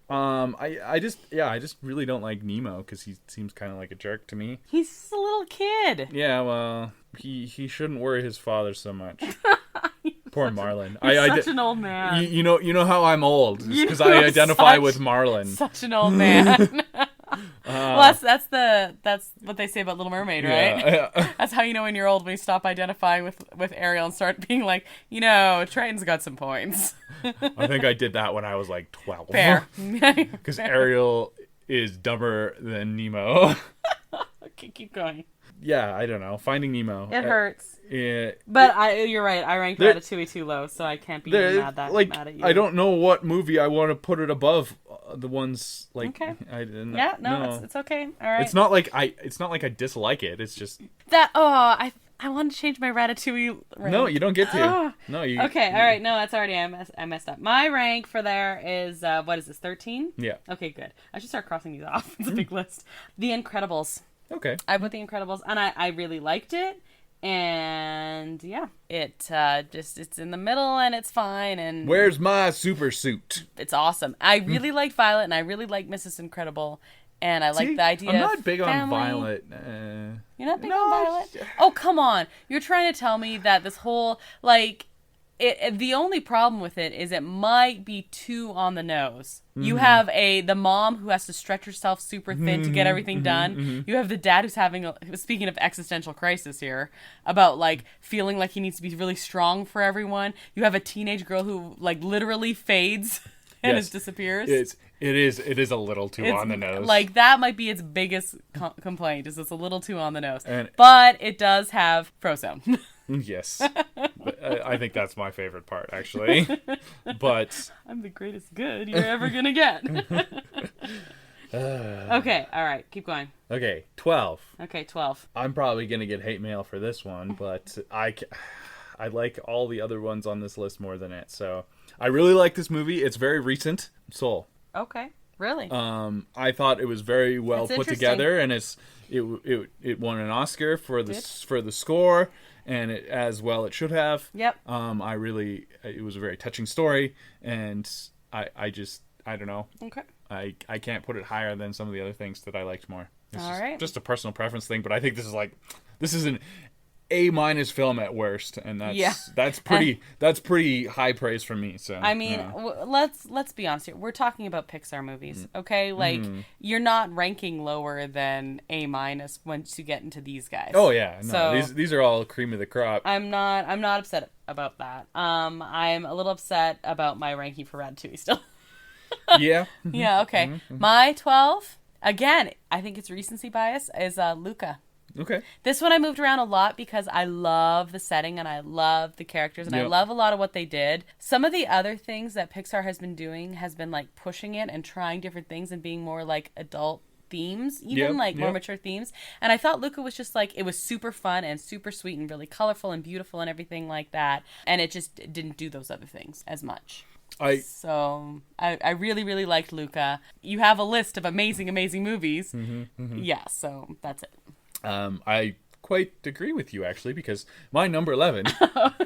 I just really don't like Nemo because he seems kind of like a jerk to me. He's just a little kid. Yeah, well, he shouldn't worry his father so much. Poor Marlin. You're such an old man. You know how I'm old because I identify with Marlin. Such an old man. Well, that's what they say about Little Mermaid, right? Yeah. That's how you know when you're old, when you stop identifying with Ariel and start being like, Triton's got some points. I think I did that when I was like 12. Fair. Because Ariel is dumber than Nemo. Okay, keep going. Yeah, I don't know. Finding Nemo. It hurts. But you're right. I ranked Ratatouille too low, so I can't be mad at you. I don't know what movie I want to put it above the ones like. Okay. No. It's okay. All right. It's not like I dislike it. It's just that. Oh, I wanted to change my Ratatouille rank. No, you don't get to. No, you. Okay, all right. No, that's already I messed up. My rank for there is what is this? 13? Yeah. Okay, good. I should start crossing these off. It's a big list. The Incredibles. Okay. I put The Incredibles, and I really liked it. And yeah, it's in the middle and it's fine. And where's my super suit? It's awesome. I really liked Violet, and I really liked Mrs. Incredible, and I like the idea. I'm not big family. on Violet. You're not big on Violet? Oh, come on! You're trying to tell me that this whole the only problem with it is it might be too on the nose. You have the mom who has to stretch herself super thin to get everything done. You have the dad who's having speaking of existential crisis here, about feeling like he needs to be really strong for everyone. You have a teenage girl who literally fades and yes. disappears. It is a little too on the nose. That might be its biggest complaint, is it's a little too on the nose. And but it does have Frozen. Yes. But, I think that's my favorite part, actually. But I'm the greatest good you're ever gonna get. Okay, all right, keep going. Okay, 12. Okay, 12. I'm probably gonna get hate mail for this one, but I like all the other ones on this list more than it. So I really like this movie. It's very recent. Soul. Okay, really? I thought it was very well put together, and it won an Oscar for the score. And it should have. Yep. It was a very touching story, and I don't know. Okay. I can't put it higher than some of the other things that I liked more. It's just a personal preference thing, but I think this is an A- film at worst, and that's pretty high praise for me. So I mean, let's be honest here. We're talking about Pixar movies, okay? You're not ranking lower than A- once you get into these guys. Oh yeah, no, so, these are all cream of the crop. I'm not upset about that. I'm a little upset about my ranking for Ratatouille still. Yeah. Yeah. Okay. My 12 again. I think it's recency bias. Is Luca. Okay. This one I moved around a lot because I love the setting and I love the characters and I love a lot of what they did. Some of the other things that Pixar has been doing has been pushing it and trying different things and being more adult themes, even more mature themes. And I thought Luca was just it was super fun and super sweet and really colorful and beautiful and everything like that. And it just didn't do those other things as much. So I really, really liked Luca. You have a list of amazing, amazing movies. Yeah, so that's it. I quite agree with you, actually, because my number 11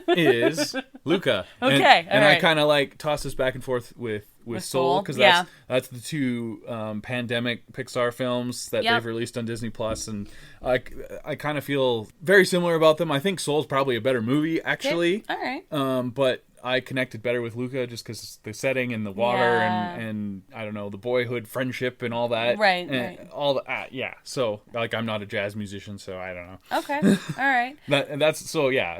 is Luca. Okay, and I kind of toss this back and forth with Soul, because that's the two pandemic Pixar films that they've released on Disney Plus, and I kind of feel very similar about them. I think Soul's probably a better movie, actually. Okay. All right. But I connected better with Luca just because the setting and the water and I don't know, the boyhood friendship and all that. Right. All that. Yeah. So I'm not a jazz musician, so I don't know. Okay. All right.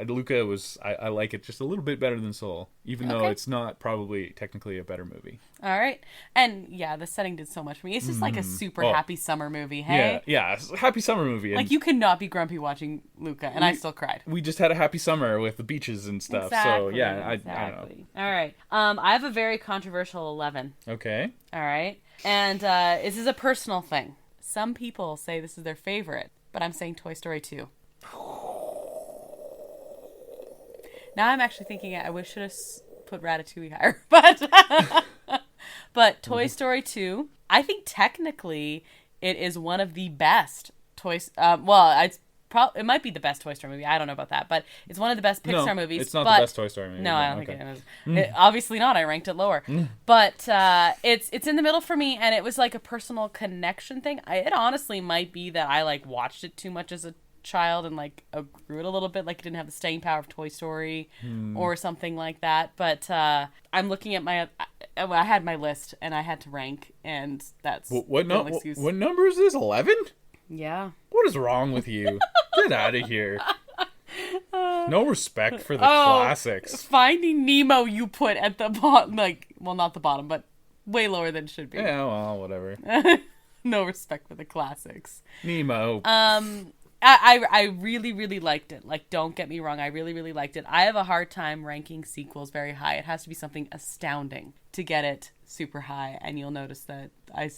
Luca was, I like it just a little bit better than Soul, even though it's not probably technically a better movie. All right. And the setting did so much for me. It's just a super happy summer movie. Hey. Yeah. It's a happy summer movie. And you cannot be grumpy watching Luca, and I still cried. We just had a happy summer with the beaches and stuff. Exactly, so I don't know. All right. I have a very controversial 11. Okay. All right. And this is a personal thing. Some people say this is their favorite, but I'm saying Toy Story 2. Now I'm actually thinking I wish I should have put Ratatouille higher, but Toy Story 2, I think technically it is one of the best toys. It might be the best Toy Story movie. I don't know about that, but it's one of the best Pixar movies. It's not the best Toy Story movie. No, I don't think it is. Obviously not. I ranked it lower. But it's in the middle for me, and it was like a personal connection thing. It honestly might be that I like watched it too much as a child and like grew it a little bit, like it didn't have the staying power of Toy Story or something like that. But I'm looking at I had my list and I had to rank, and that's what number is this? 11? Yeah. What is wrong with you? Get out of here. No respect for the classics. Finding Nemo you put at the bottom, not the bottom, but way lower than it should be. Yeah, well, whatever. No respect for the classics. Nemo. I really, really liked it. Like, don't get me wrong, I really, really liked it. I have a hard time ranking sequels very high. It has to be something astounding to get it super high, and you'll notice that I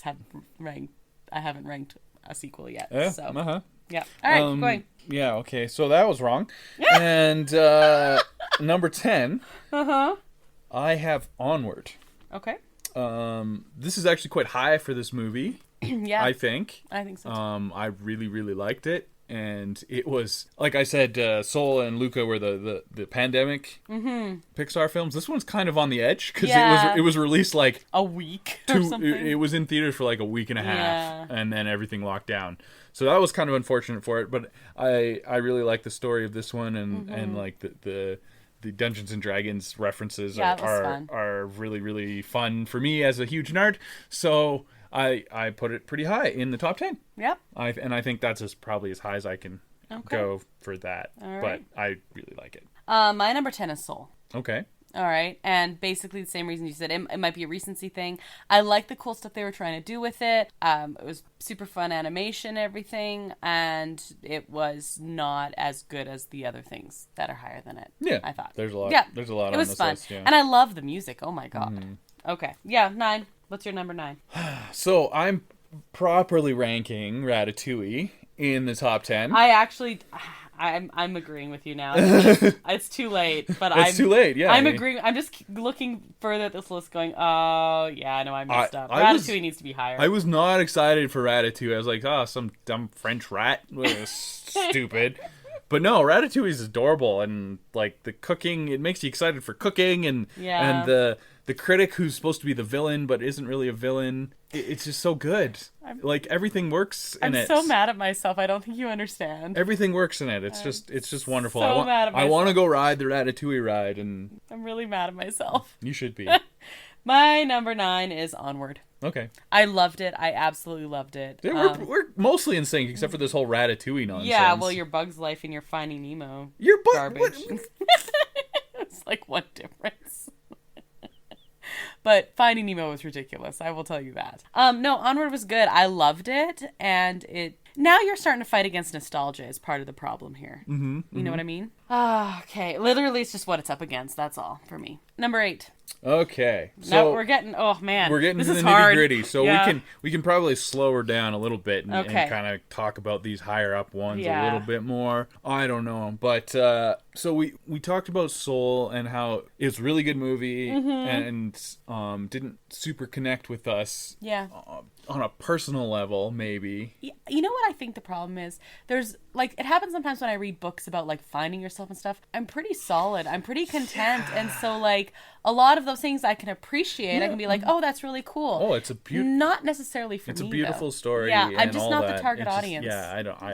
haven't ranked a sequel yet. Yeah. All right, going. Yeah, okay. So that was wrong. And number 10. I have Onward. Okay. This is actually quite high for this movie. Yeah. I think. I think so too. I really, really liked it. And it was, like I said, Soul and Luca were the pandemic Pixar films. This one's kind of on the edge because it was released like a week or something. It was in theaters for like a week and a half, and then everything locked down. So that was kind of unfortunate for it. But I really like the story of this one, and like the Dungeons and Dragons references are really, really fun for me as a huge nerd. So I put it pretty high in the top 10. Yep. And I think that's probably as high as I can go for that. All right. But I really like it. My number 10 is Soul. Okay. All right. And basically the same reason you said. It might be a recency thing. I like the cool stuff they were trying to do with it. It was super fun animation, everything. And it was not as good as the other things that are higher than it. Yeah. I thought. There's a lot. Yeah. There's a lot it on was this fun. list. Yeah. And I love the music. Oh, my God. Okay. Yeah, 9. What's your number 9? So I'm properly ranking Ratatouille in the top 10. I'm agreeing with you now. It's too late, but it's too late. Yeah, I'm agreeing. I'm just looking further at this list, going, "Oh, yeah, I know I messed up. Ratatouille needs to be higher." I was not excited for Ratatouille. I was like, some dumb French rat, stupid. But no, Ratatouille is adorable, and like the cooking, it makes you excited for cooking, and the critic who's supposed to be the villain but isn't really a villain. It's just so good. Like everything works in it. I'm so mad at myself. I don't think you understand. Everything works in it. It's just wonderful. So mad at myself. I want to go ride the Ratatouille ride, and I'm really mad at myself. You should be. My number 9 is Onward. Okay. I loved it. I absolutely loved it. Yeah, we're mostly in sync except for this whole Ratatouille nonsense. Yeah, well, your Bug's Life and your Finding Nemo garbage. It's like one difference. But Finding Nemo was ridiculous. I will tell you that. No, Onward was good. I loved it, and now you're starting to fight against nostalgia is part of the problem here. You know what I mean? Okay. Literally, it's just what it's up against. That's all for me. Number 8. Okay. So now we're getting this to the hard. nitty-gritty. So we can probably slow her down a little bit and kind of talk about these higher up ones a little bit more. I don't know. But so we talked about Soul and how it's a really good movie and didn't super connect with us. Yeah. On a personal level, maybe. You know what I think the problem is? There's like, it happens sometimes when I read books about like finding yourself and stuff. I'm pretty solid. I'm pretty content. And so like a lot of those things I can appreciate. I can be like, oh, that's really cool. Oh, it's a beautiful. Not necessarily for me. It's a beautiful story. Yeah, and I'm just all not that. the target It's just, audience.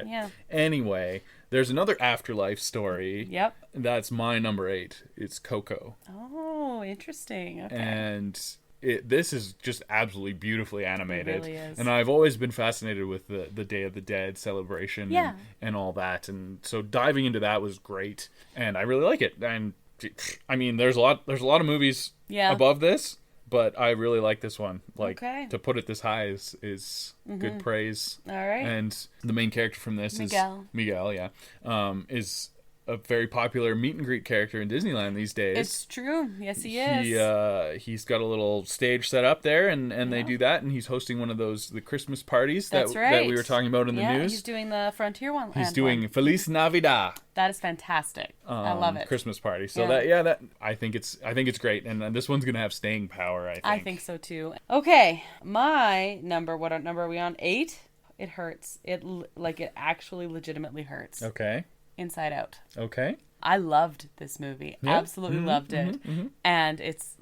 Yeah. Anyway, there's another afterlife story. Yep. That's my number 8. It's Coco. Oh, interesting. Okay. And this is just absolutely beautifully animated. It really is. And I've always been fascinated with the Day of the Dead celebration and all that. And so diving into that was great. And I really like it. And I mean, there's a lot of movies above this, but I really like this one. Like, to put it this high is good praise. All right. And the main character from this is Miguel, is a very popular meet and greet character in Disneyland these days. It's true. Yes, he is. He's got a little stage set up there, and they do that, and he's hosting one of the Christmas parties that we were talking about in the news. He's doing the Frontier one. He's doing Feliz Navidad. That is fantastic. I love it. Christmas party. So that I think it's great, and this one's gonna have staying power. I think so too. Okay, my number. What number are we on? 8. It hurts. It actually legitimately hurts. Okay. Inside Out. Okay. I loved this movie. Yeah. Absolutely loved it. And it's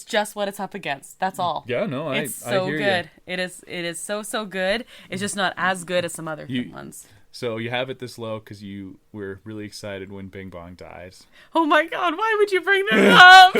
just what it's up against. That's all. Yeah, no, it's so I hear good. You. It is so good. It's just not as good as some other ones. So you have it this low because you were really excited when Bing Bong dies. Oh my God! Why would you bring this up?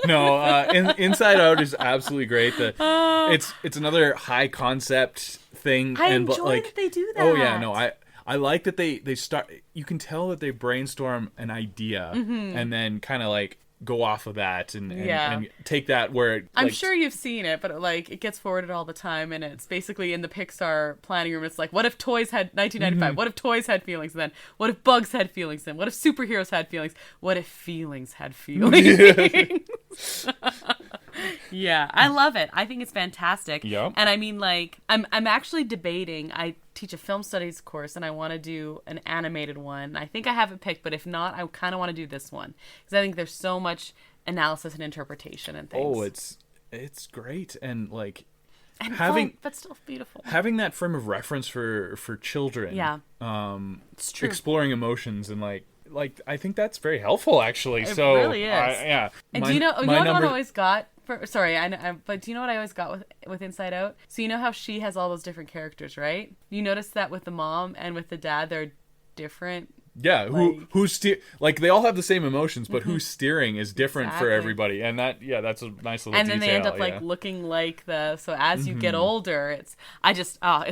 No, Inside Out is absolutely great. It's another high concept thing. I enjoy that they do that. Oh yeah, no, I like that they start. You can tell that they brainstorm an idea and then kind of like go off of that and take that where I'm sure you've seen it, but it gets forwarded all the time, and it's basically in the Pixar planning room. It's like, what if toys had 1995? What if toys had feelings then? What if bugs had feelings then? What if superheroes had feelings? What if feelings had feelings? Yeah, I love it. I think it's fantastic. Yep. And I mean, I'm actually debating. I teach a film studies course, and I want to do an animated one. I think I have it picked, but if not, I kind of want to do this one because I think there's so much analysis and interpretation and things. Oh, it's great and fun, but still beautiful. Having that frame of reference for children. Yeah. It's true. Exploring emotions and I think that's very helpful actually. It so really is. Yeah. And do you know what I always got? But do you know what I always got with Inside Out? So you know how she has all those different characters, right? You notice that with the mom and with the dad, they're different. Yeah, who's they all have the same emotions, but who's steering is different for everybody, and that's a nice little. And then they end up looking like so as you get older, it's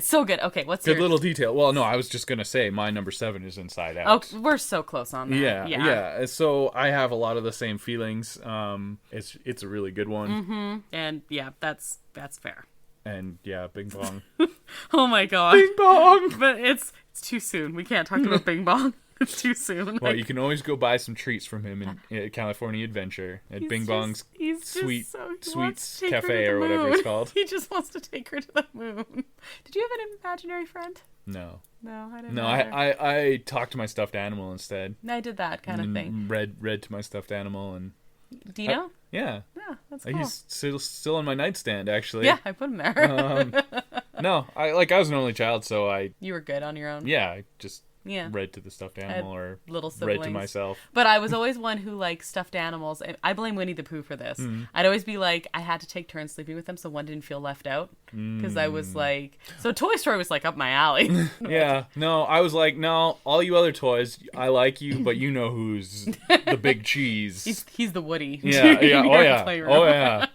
so good. Okay, what's good little detail? Well, no, I was just gonna say my number 7 is Inside Out. Oh, we're so close on that. Yeah. So I have a lot of the same feelings. It's a really good one. And yeah, that's fair. And yeah, Bing Bong. Oh my God, Bing Bong! But it's too soon. We can't talk about Bing Bong. It's too soon. Well, you can always go buy some treats from him in California Adventure at Bing Bong's Sweets Cafe or whatever it's called. He just wants to take her to the moon. Did you have an imaginary friend? No. No, I didn't. No, I talked to my stuffed animal instead. I did that kind of thing. Read to my stuffed animal and. Dino? Yeah. Yeah, that's cool. He's still on my nightstand actually. Yeah, I put him there. No, I was an only child, so You were good on your own. Yeah, I just. Yeah. Read to the stuffed animal or little siblings. Read to myself. But I was always one who liked stuffed animals. And I blame Winnie the Pooh for this. I'd always be I had to take turns sleeping with them so one didn't feel left out. Because I was so Toy Story was up my alley. Yeah. No, I was no, all you other toys, I like you, but you know who's the big cheese. He's the Woody. Yeah. Oh, yeah.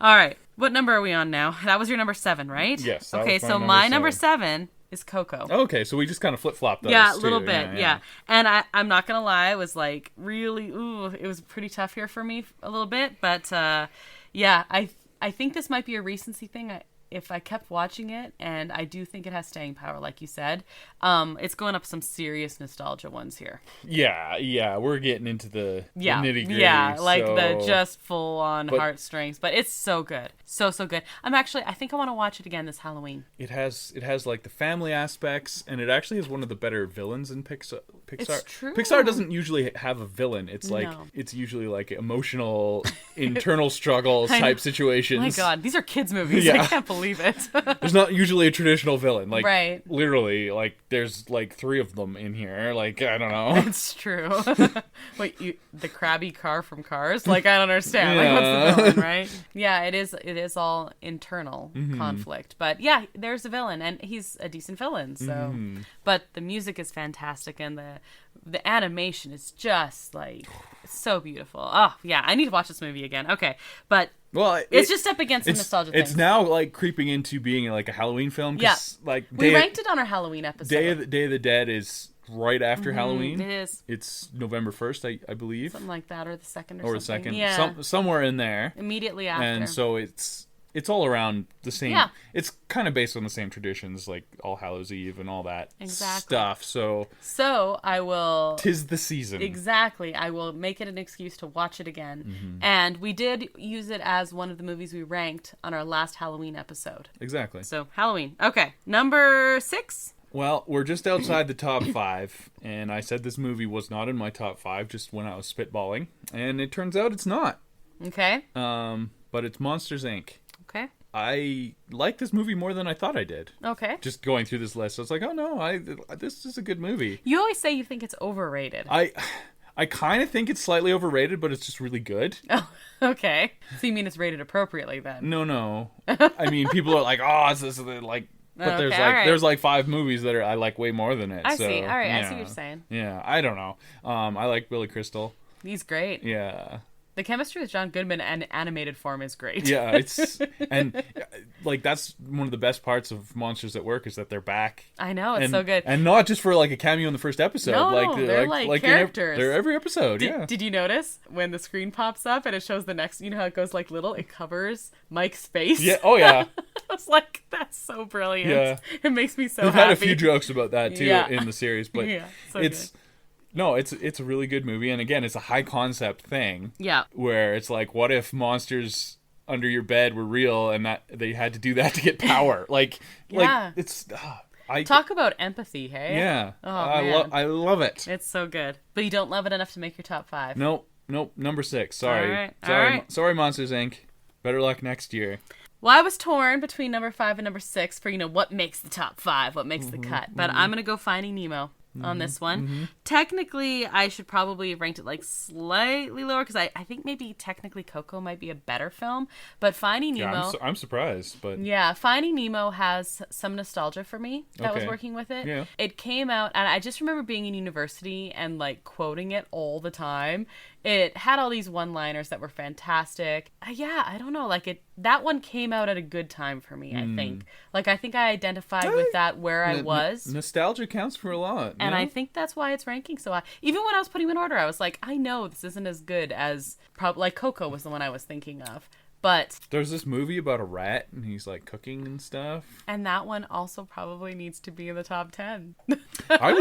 All right. What number are we on now? That was your number 7, right? Yes. Okay, so my number 7 is Coco. Okay, so we just kind of flip-flopped those. Yeah, a little bit, yeah. And I'm not going to lie, I was really, it was pretty tough here for me a little bit. But, yeah, I think this might be a recency thing. If I kept watching it, and I do think it has staying power, like you said, it's going up some serious nostalgia ones here. Yeah, we're getting into the nitty-gritty. Yeah, the just full-on heartstrings, but it's so good. So good. I think I want to watch it again this Halloween. It has the family aspects, and it actually is one of the better villains in Pixar. It's true. Pixar doesn't usually have a villain. It's it's usually emotional, internal struggles type situations. My God, these are kids' movies. Yeah. I can't believe it. There's not usually a traditional villain. Right. Literally, there's 3 of them in here. I don't know. It's true. Wait, the Krabby car from Cars? I don't understand. What's the villain, right? Yeah, it is all internal conflict. But yeah, there's a villain, and he's a decent villain. So, but the music is fantastic, and the animation is just so beautiful. Oh yeah, I need to watch this movie again. Okay, but. Well, it's just up against the nostalgia thing. It's now creeping into being a Halloween film. Yeah, we ranked it on our Halloween episode. Day of the Dead is right after Halloween. It is. It's November 1st, I believe. Something like that, or the 2nd, or something. the 2nd. Yeah, somewhere in there. Immediately after. And so it's it's all around the same. Yeah. It's kind of based on the same traditions, like All Hallows Eve and all that Exactly. stuff. So I will. 'Tis the season. Exactly. I will make it an excuse to watch it again. And we did use it as one of the movies we ranked on our last Halloween episode. Exactly. So Halloween. Okay. Number 6. Well, we're just outside the top 5, and I said this movie was not in my top 5 just when I was spitballing, and it turns out it's not. Okay. But it's Monsters, Inc. Okay. I like this movie more than I thought I did. Okay. Just going through this list, I was like, oh no, this is a good movie. You always say you think it's overrated. I kind of think it's slightly overrated, but it's just really good. Oh, okay. So you mean it's rated appropriately then? No. I mean, people are like, oh, this is like, but there's like 5 movies that I like way more than it. I so, see. All right, yeah. I see what you're saying. Yeah, I don't know. I like Billy Crystal. He's great. Yeah. The chemistry with John Goodman and animated form is great. Yeah, it's and like that's one of the best parts of Monsters at Work is that they're back. I know, it's so good. And not just for like a cameo in the first episode. No, they're like characters. They're every episode, Did you notice when the screen pops up and it shows the next, you know how it goes like little, it covers Mike's face? Yeah, oh yeah. I was like, that's so brilliant. Yeah. It makes me so They've happy. had a few jokes about that too in the series, but so it's good. No, it's a really good movie, and again, it's a high concept thing. Yeah. Where it's like, what if monsters under your bed were real, and that they had to do that to get power? like it's. Talk about empathy, hey? Yeah. Oh, I love it. It's so good, but you don't love it enough to make your top 5. Nope. Number 6. Sorry. All right. Sorry, Monsters Inc. Better luck next year. Well, I was torn between number 5 and number 6 for what makes the top 5, what makes the cut. But I'm gonna go Finding Nemo. On this one. Technically, I should probably have ranked it like slightly lower because I think maybe technically Coco might be a better film, but Finding Nemo... Yeah, I'm surprised, but... Yeah, Finding Nemo has some nostalgia for me that was working with it. Yeah. It came out, and I just remember being in university and like quoting it all the time. It had all these one-liners that were fantastic. I don't know, that one came out at a good time for me, I think. I think I identified with that where I was. Nostalgia counts for a lot. And I think that's why it's ranking so high. Even when I was putting them in order, I was like, I know this isn't as good as probably Coco was the one I was thinking of. But there's this movie about a rat and he's like cooking and stuff. And that one also probably needs to be in the top 10. I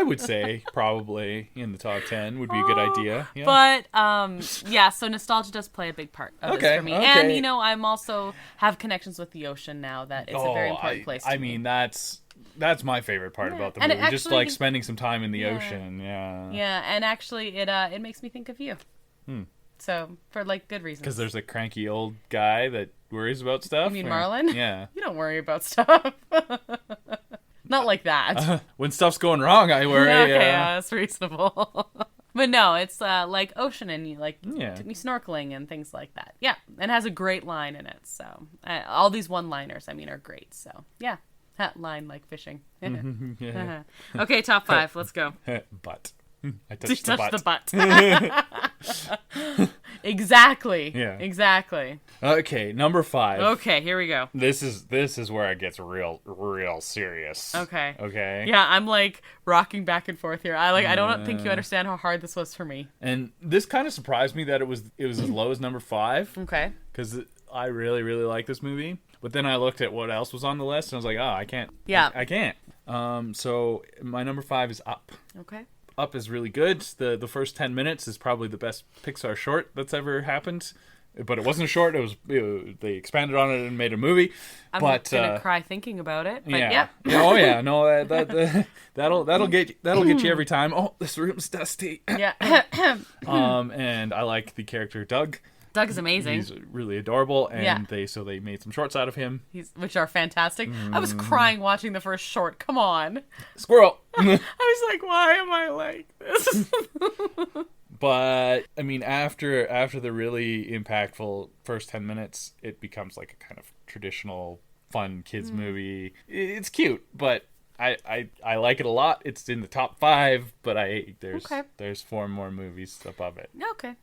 would say probably in the top 10 would be a good idea. Yeah. But so nostalgia does play a big part of this for me. Okay. And I'm also have connections with the ocean now that it's a very important place to me. I mean, that's my favorite part about the movie. Just like spending some time in the ocean. Yeah. Yeah, and actually it makes me think of you. So, for good reasons. Because there's a cranky old guy that worries about stuff. You mean Marlon? Yeah. You don't worry about stuff. Not like that. When stuff's going wrong, I worry. Okay, that's reasonable. But no, it's like ocean and took me snorkeling and things like that. Yeah, and has a great line in it. So, all these one-liners, are great. So, yeah, that line like fishing. Okay, top 5. Let's go. Butt. I touched the butt. Exactly. Yeah. Exactly. Okay, number 5. Okay, here we go. This is where it gets real serious. Okay. Okay. Yeah, I'm rocking back and forth here. I don't think you understand how hard this was for me. And this kind of surprised me that it was as low as number 5. Okay. Because I really, really like this movie. But then I looked at what else was on the list and I was like, I can't. Yeah. I can't. So my number 5 is Up. Okay. Up is really good. The first 10 minutes is probably the best Pixar short that's ever happened. But it wasn't a short. They expanded on it and made a movie. I'm gonna cry thinking about it. But yeah. Oh yeah. No, that'll get you every time. Oh, this room's dusty. Yeah. And I like the character Doug. Doug is amazing. He's really adorable, and they made some shorts out of him, which are fantastic. I was crying watching the first short. Come on, squirrel. I was like, why am I like this? But after the really impactful first 10 minutes, it becomes like a kind of traditional fun kids movie. It's cute, but I like it a lot. It's in the top 5, but there's 4 more movies above it. Okay.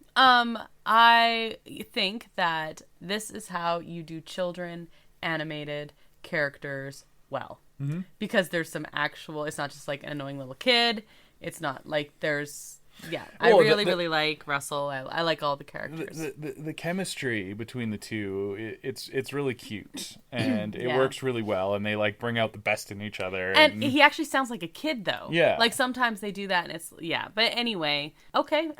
I think that this is how you do children animated characters well. Because there's some actual, it's not just like an annoying little kid. It's not like there's Yeah, I really like Russell. I like all the characters. The chemistry between the two, it's really cute, and it works really well, and they like bring out the best in each other. And he actually sounds like a kid, though. Yeah. Like sometimes they do that, and it's But anyway, okay,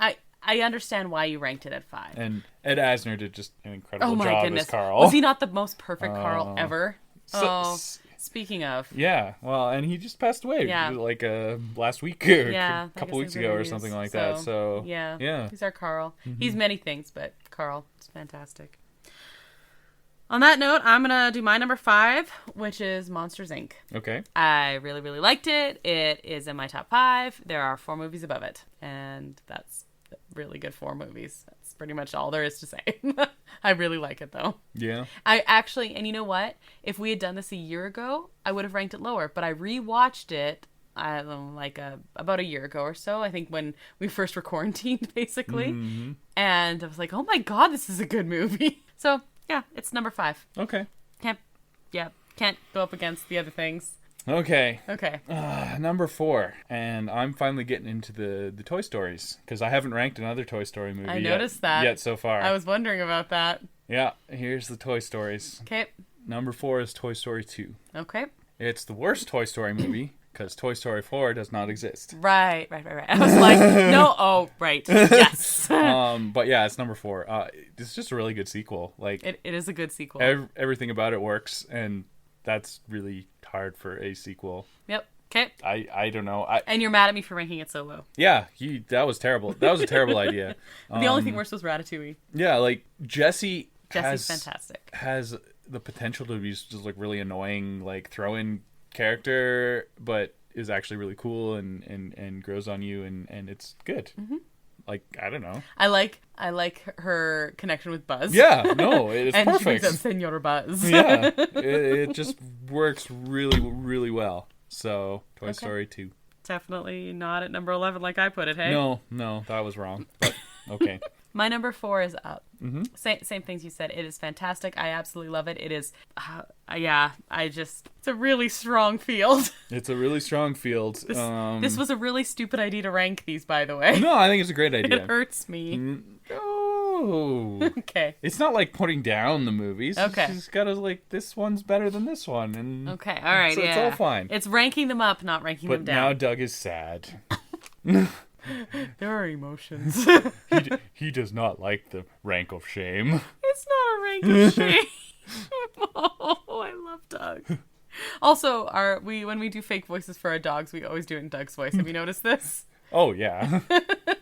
I understand why you ranked it at 5. And Ed Asner did just an incredible job as Carl. Was he not the most perfect Carl ever? Speaking of. Yeah, well, and he just passed away like last week or a couple weeks ago or something like that. So yeah. He's our Carl. Mm-hmm. He's many things, but Carl is fantastic. On that note, I'm going to do my number 5, which is Monsters, Inc. Okay. I really, really liked it. It is in my top 5. There are 4 movies above it, and that's really good 4 movies. That's pretty much all there is to say. I really like it, though. Yeah. I actually, and you know what? If we had done this a year ago, I would have ranked it lower. But I rewatched it about a year ago or so. I think when we first were quarantined, basically. Mm-hmm. And I was like, oh my God, this is a good movie. So, yeah, it's number 5. Okay. Can't go up against the other things. Okay. Number 4. And I'm finally getting into the Toy Stories, because I haven't ranked another Toy Story movie I noticed that yet so far. I was wondering about that. Yeah, here's the Toy Stories. Okay. Number 4 is Toy Story 2. Okay. It's the worst Toy Story movie, because Toy Story 4 does not exist. Right. I was like, no, right. Yes. But yeah, it's number 4. It's just a really good sequel. Like it is a good sequel. Everything about it works, and that's really hard for a sequel. Yep. Okay. I don't know. And you're mad at me for ranking it so low. Yeah, that was terrible. That was a terrible idea. The only thing worse was Ratatouille. Yeah, like Jesse's fantastic. Has the potential to be just like really annoying, like throw-in character, but is actually really cool and grows on you, and it's good. Mm-hmm. Like, I don't know. I like her connection with Buzz. Yeah, no, it's and perfect. And she brings up Senor Buzz. Yeah, it just works really, really well. So, Toy Story 2. Definitely not at number 11 like I put it, hey? No, that was wrong. But, okay. My number 4 is Up. Mm-hmm. Same things you said. It is fantastic. I absolutely love it. It is, it's a really strong field. It's a really strong field. This was a really stupid idea to rank these, by the way. No, I think it's a great idea. It hurts me. No. Okay. It's not like putting down the movies. Okay. It's just gotta like, this one's better than this one. And okay, all right, It's all fine. It's ranking them up, not ranking them down. But now Doug is sad. There are emotions. He does not like the rank of shame. It's not a rank of shame. Oh, I love Doug. Also, when we do fake voices for our dogs, we always do it in Doug's voice. Have you noticed this? Oh yeah.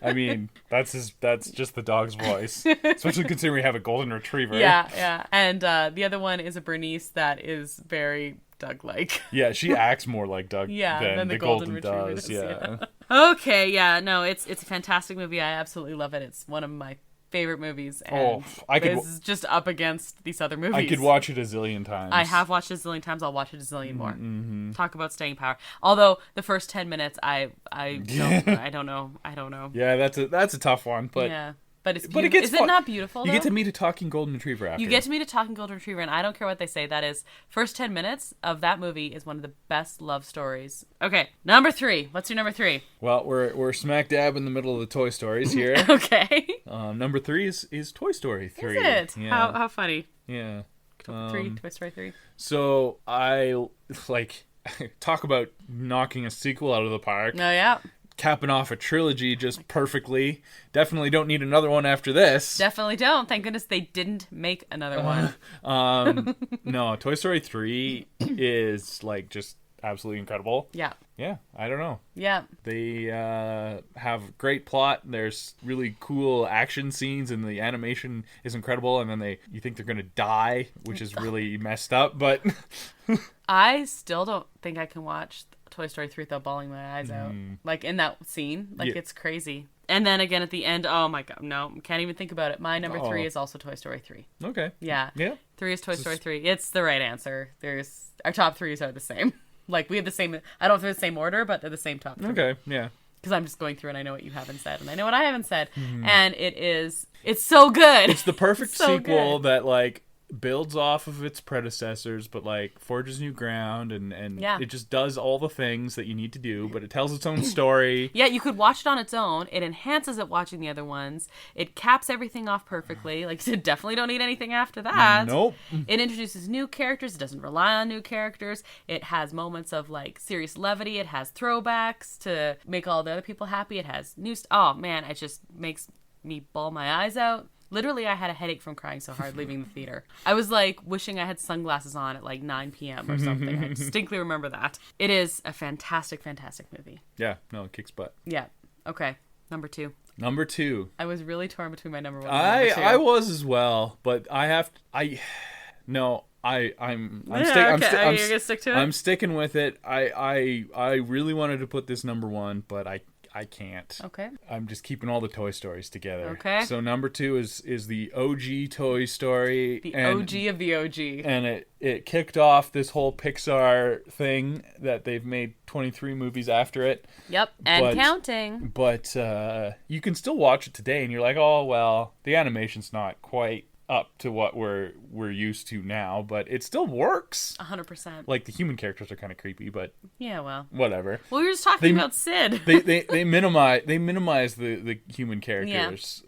I mean, that's just the dog's voice. Especially considering we have a golden retriever. Yeah. And the other one is a Bernice that is very Doug-like. Yeah, she acts more like Doug than the golden retriever does. Yeah. Okay, yeah, no, it's a fantastic movie. I absolutely love it. It's one of my favorite movies, and it's just up against these other movies. I could watch it a zillion times. I have watched it a zillion times. I'll watch it a zillion more. Mm-hmm. Talk about staying power. Although the first 10 minutes, I don't know. Yeah, that's a tough one, but yeah. But it's beautiful. Is it not beautiful, though? You get to meet a talking golden retriever after. You get to meet a talking golden retriever, and I don't care what they say. That is, first 10 minutes of that movie is one of the best love stories. Okay, number 3. What's your number 3? Well, we're smack dab in the middle of the Toy Stories here. Okay. Number 3 is Toy Story 3. Is it? Yeah. How funny. Yeah. Toy Story 3. So I talk about knocking a sequel out of the park. Oh yeah. Capping off a trilogy just perfectly. Definitely don't need another one after this. Definitely don't. Thank goodness they didn't make another one. No, Toy Story 3 is like just absolutely incredible. Yeah. Yeah, I don't know. Yeah. They have great plot. There's really cool action scenes, and the animation is incredible. And then you think they're going to die, which is really messed up. But I still don't think I can watch Toy Story 3 without bawling my eyes out. Like in that scene. Like it's crazy. And then again at the end, oh my god, no, can't even think about it. My number 3 is also Toy Story 3. Okay. Yeah. 3 is Toy Story 3. It's the right answer. Our top 3s are the same. Like we have the same, I don't know if they're the same order, but they're the same top 3. Okay, yeah. Because I'm just going through and I know what you haven't said and I know what I haven't said. And it's so good. It's the perfect sequel that like builds off of its predecessors, but like forges new ground, and it just does all the things that you need to do, but it tells its own story. Yeah, you could watch it on its own. It enhances it watching the other ones. It caps everything off perfectly. Like, you definitely don't need anything after that. Nope. It introduces new characters. It doesn't rely on new characters. It has moments of like serious levity. It has throwbacks to make all the other people happy. It has new oh man, it just makes me bawl my eyes out. Literally, I had a headache from crying so hard leaving the theater. I was like wishing I had sunglasses on at like 9 p.m. or something. I distinctly remember that. It is a fantastic, fantastic movie. Yeah, no, it kicks butt. Yeah. Okay. Number 2. Number 2. I was really torn between my number 1 and number 2. I was as well, but I'm You're gonna stick to it? I'm sticking with it. I really wanted to put this number 1, but I can't. Okay. I'm just keeping all the Toy Stories together. Okay. So number 2 is the OG Toy Story. The OG of the OG. And it kicked off this whole Pixar thing that they've made 23 movies after it. Yep, and counting. But you can still watch it today, and you're like, oh, well, the animation's not quite up to what we're used to now, but it still works. 100%. Like, the human characters are kind of creepy, but yeah, well, whatever. Well, we were just talking about Sid. they minimize the human characters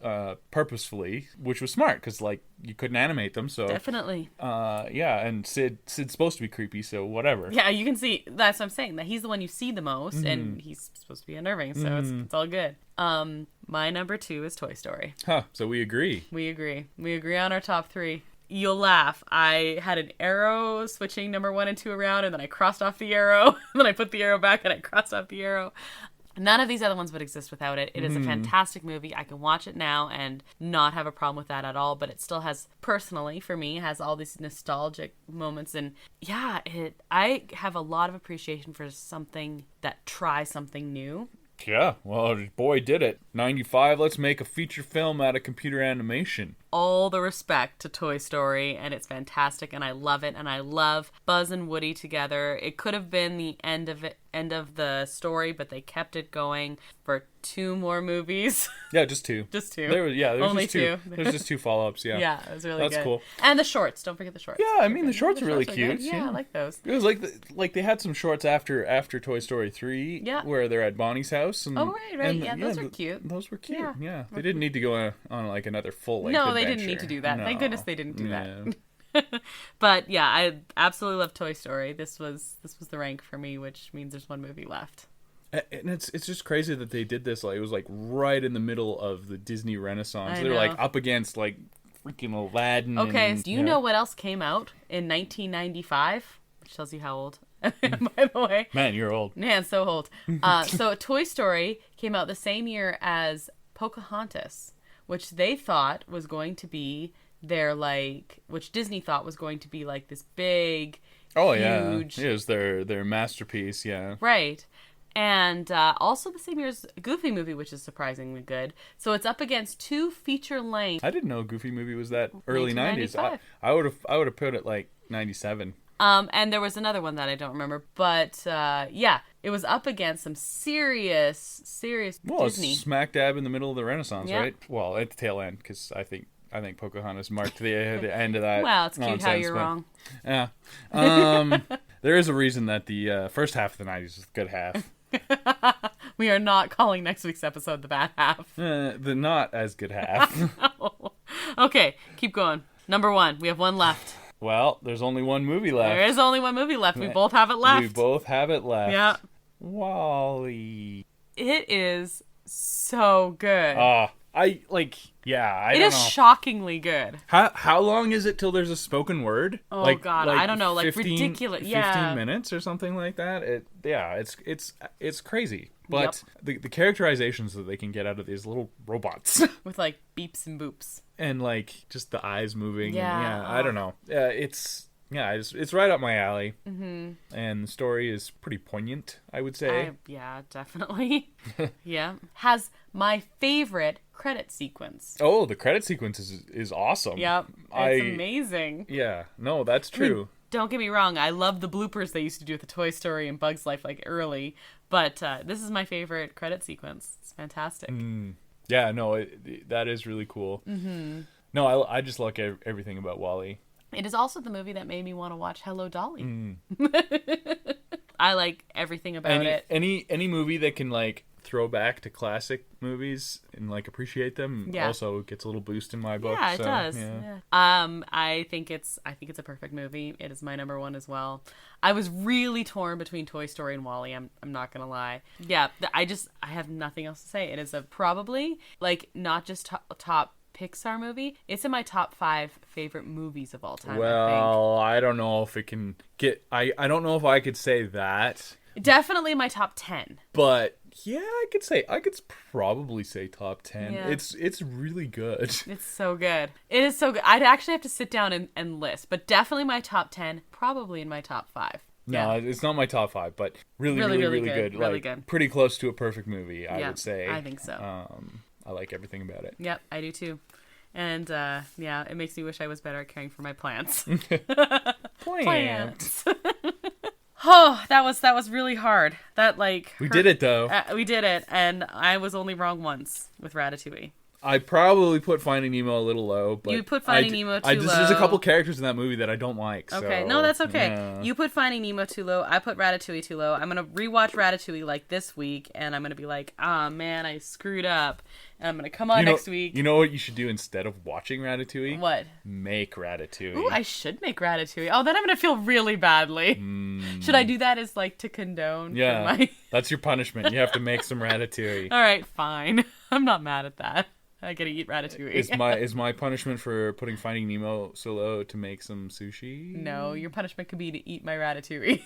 purposefully, which was smart because like you couldn't animate them, so definitely. And Sid's supposed to be creepy, so whatever. Yeah, you can see. That's what I'm saying. That he's the one you see the most, and he's supposed to be unnerving, so it's all good. My number 2 is Toy Story. Huh, so we agree. We agree on our top 3. You'll laugh. I had an arrow switching number 1 and 2 around, and then I crossed off the arrow, and then I put the arrow back, and I crossed off the arrow. None of these other ones would exist without it. It is a fantastic movie. I can watch it now and not have a problem with that at all, but it still has, personally, for me, has all these nostalgic moments, and yeah, I have a lot of appreciation for something that tries something new. Yeah, well, boy, did it. 95, let's make a feature film out of computer animation. All the respect to Toy Story, and it's fantastic, and I love it, and I love Buzz and Woody together. It could have been the end of the story, but they kept it going for 2 more movies. Yeah, just 2. Just 2. There's only just 2. There's just 2 follow-ups, yeah. Yeah, it was really good. That's cool. And the shorts. Don't forget the shorts. Yeah, I mean, the shorts are really cute. Yeah, I like those. It was like they had some shorts after Toy Story 3, where they're at Bonnie's house. And, right. Yeah, those are cute. Those were cute. Yeah. They didn't need to go on like another full length No, adventure. they didn't need to do that. No. Thank goodness they didn't do that. But yeah, I absolutely love Toy Story. This was the rank for me, which means there's 1 movie left. And it's just crazy that they did this. Like, it was like right in the middle of the Disney Renaissance. I They were know. like up against like freaking Aladdin. Okay, and, do you know what else came out in 1995? Which tells you how old I am, by the way. Man, you're old. Man, so old. So Toy Story came out the same year as Pocahontas, which they thought was going to be which Disney thought was going to be like this big, huge... It was their masterpiece, yeah. Right. And also the same year as a Goofy movie, which is surprisingly good. So it's up against 2 feature-length... I didn't know a Goofy movie was that early 90s. 1995. I would have put it like 97. And there was another one that I don't remember. But, it was up against some serious Disney. It's smack dab in the middle of the Renaissance, Yeah. right? Well, at the tail end, because I think Pocahontas marked the end of that. Well, it's cute nonsense, how you're but, wrong. Yeah. There is a reason that the first half of the 90s is the good half. We are not calling next week's episode the bad half. The not as good half. Okay, keep going. Number 1. We have 1 left. Well, there's only 1 movie left. There is only 1 movie left. We both have it left. We both have it left. Yeah. Wall-E. It is so good. I don't know. It is shockingly good. How long is it till there's a spoken word? Oh, God, I don't know, like 15, ridiculous. 15 minutes or something like that. It's crazy. But the characterizations that they can get out of these little robots With like beeps and boops. and like just the eyes moving. Yeah. I don't know. It's right up my alley. Mm-hmm. And the story is pretty poignant, I would say. Yeah, definitely. Yeah. Has my favorite credit sequence. Oh, the credit sequence is awesome. Yep. It's amazing. Yeah, no, that's true. Don't get me wrong, I love the bloopers they used to do with the Toy Story and Bug's Life like early, but this is my favorite credit sequence. It's fantastic. Yeah, no, that is really cool. Mm-hmm. No, I just like everything about Wall-E. It is also the movie that made me want to watch Hello, Dolly. I like everything about it. Any movie that can like throw back to classic movies and like appreciate them also gets a little boost in my book. Yeah, it does. Yeah. Yeah. I think it's a perfect movie. It is my number one as well. I was really torn between Toy Story and WALL-E. I'm not gonna lie. Yeah, I have nothing else to say. It is probably like not just top Pixar movie. It's in my top 5 favorite movies of all time. Well, I don't know if it can get. I don't know if I could say that. Definitely my top 10. But yeah, I could probably say top 10. Yeah. It's really good. It's so good. It is so good. I'd actually have to sit down and list, but definitely my top 10, probably in my top 5. No, it's not my top 5, but really good. Really like, good. Pretty close to a perfect movie, I would say. I think so. I like everything about it. Yep, I do too. And it makes me wish I was better at caring for my plants. Plants. Oh, that was really hard. That we did it though. We did it, and I was only wrong once with Ratatouille. I probably put Finding Nemo a little low, but you put Finding Nemo too low. There's a couple characters in that movie that I don't like. Okay, so, no, that's okay. Yeah. You put Finding Nemo too low. I put Ratatouille too low. I'm gonna rewatch Ratatouille like this week, and I'm gonna be like, man, I screwed up. And I'm gonna come on next week. You know what you should do instead of watching Ratatouille? What? Make Ratatouille. Ooh, I should make Ratatouille. Oh, then I'm gonna feel really badly. Should I do that as like to condone? Yeah, that's your punishment. You have to make some Ratatouille. All right, fine. I'm not mad at that. I gotta eat Ratatouille. Is my punishment for putting Finding Nemo so low to make some sushi? No, your punishment could be to eat my Ratatouille.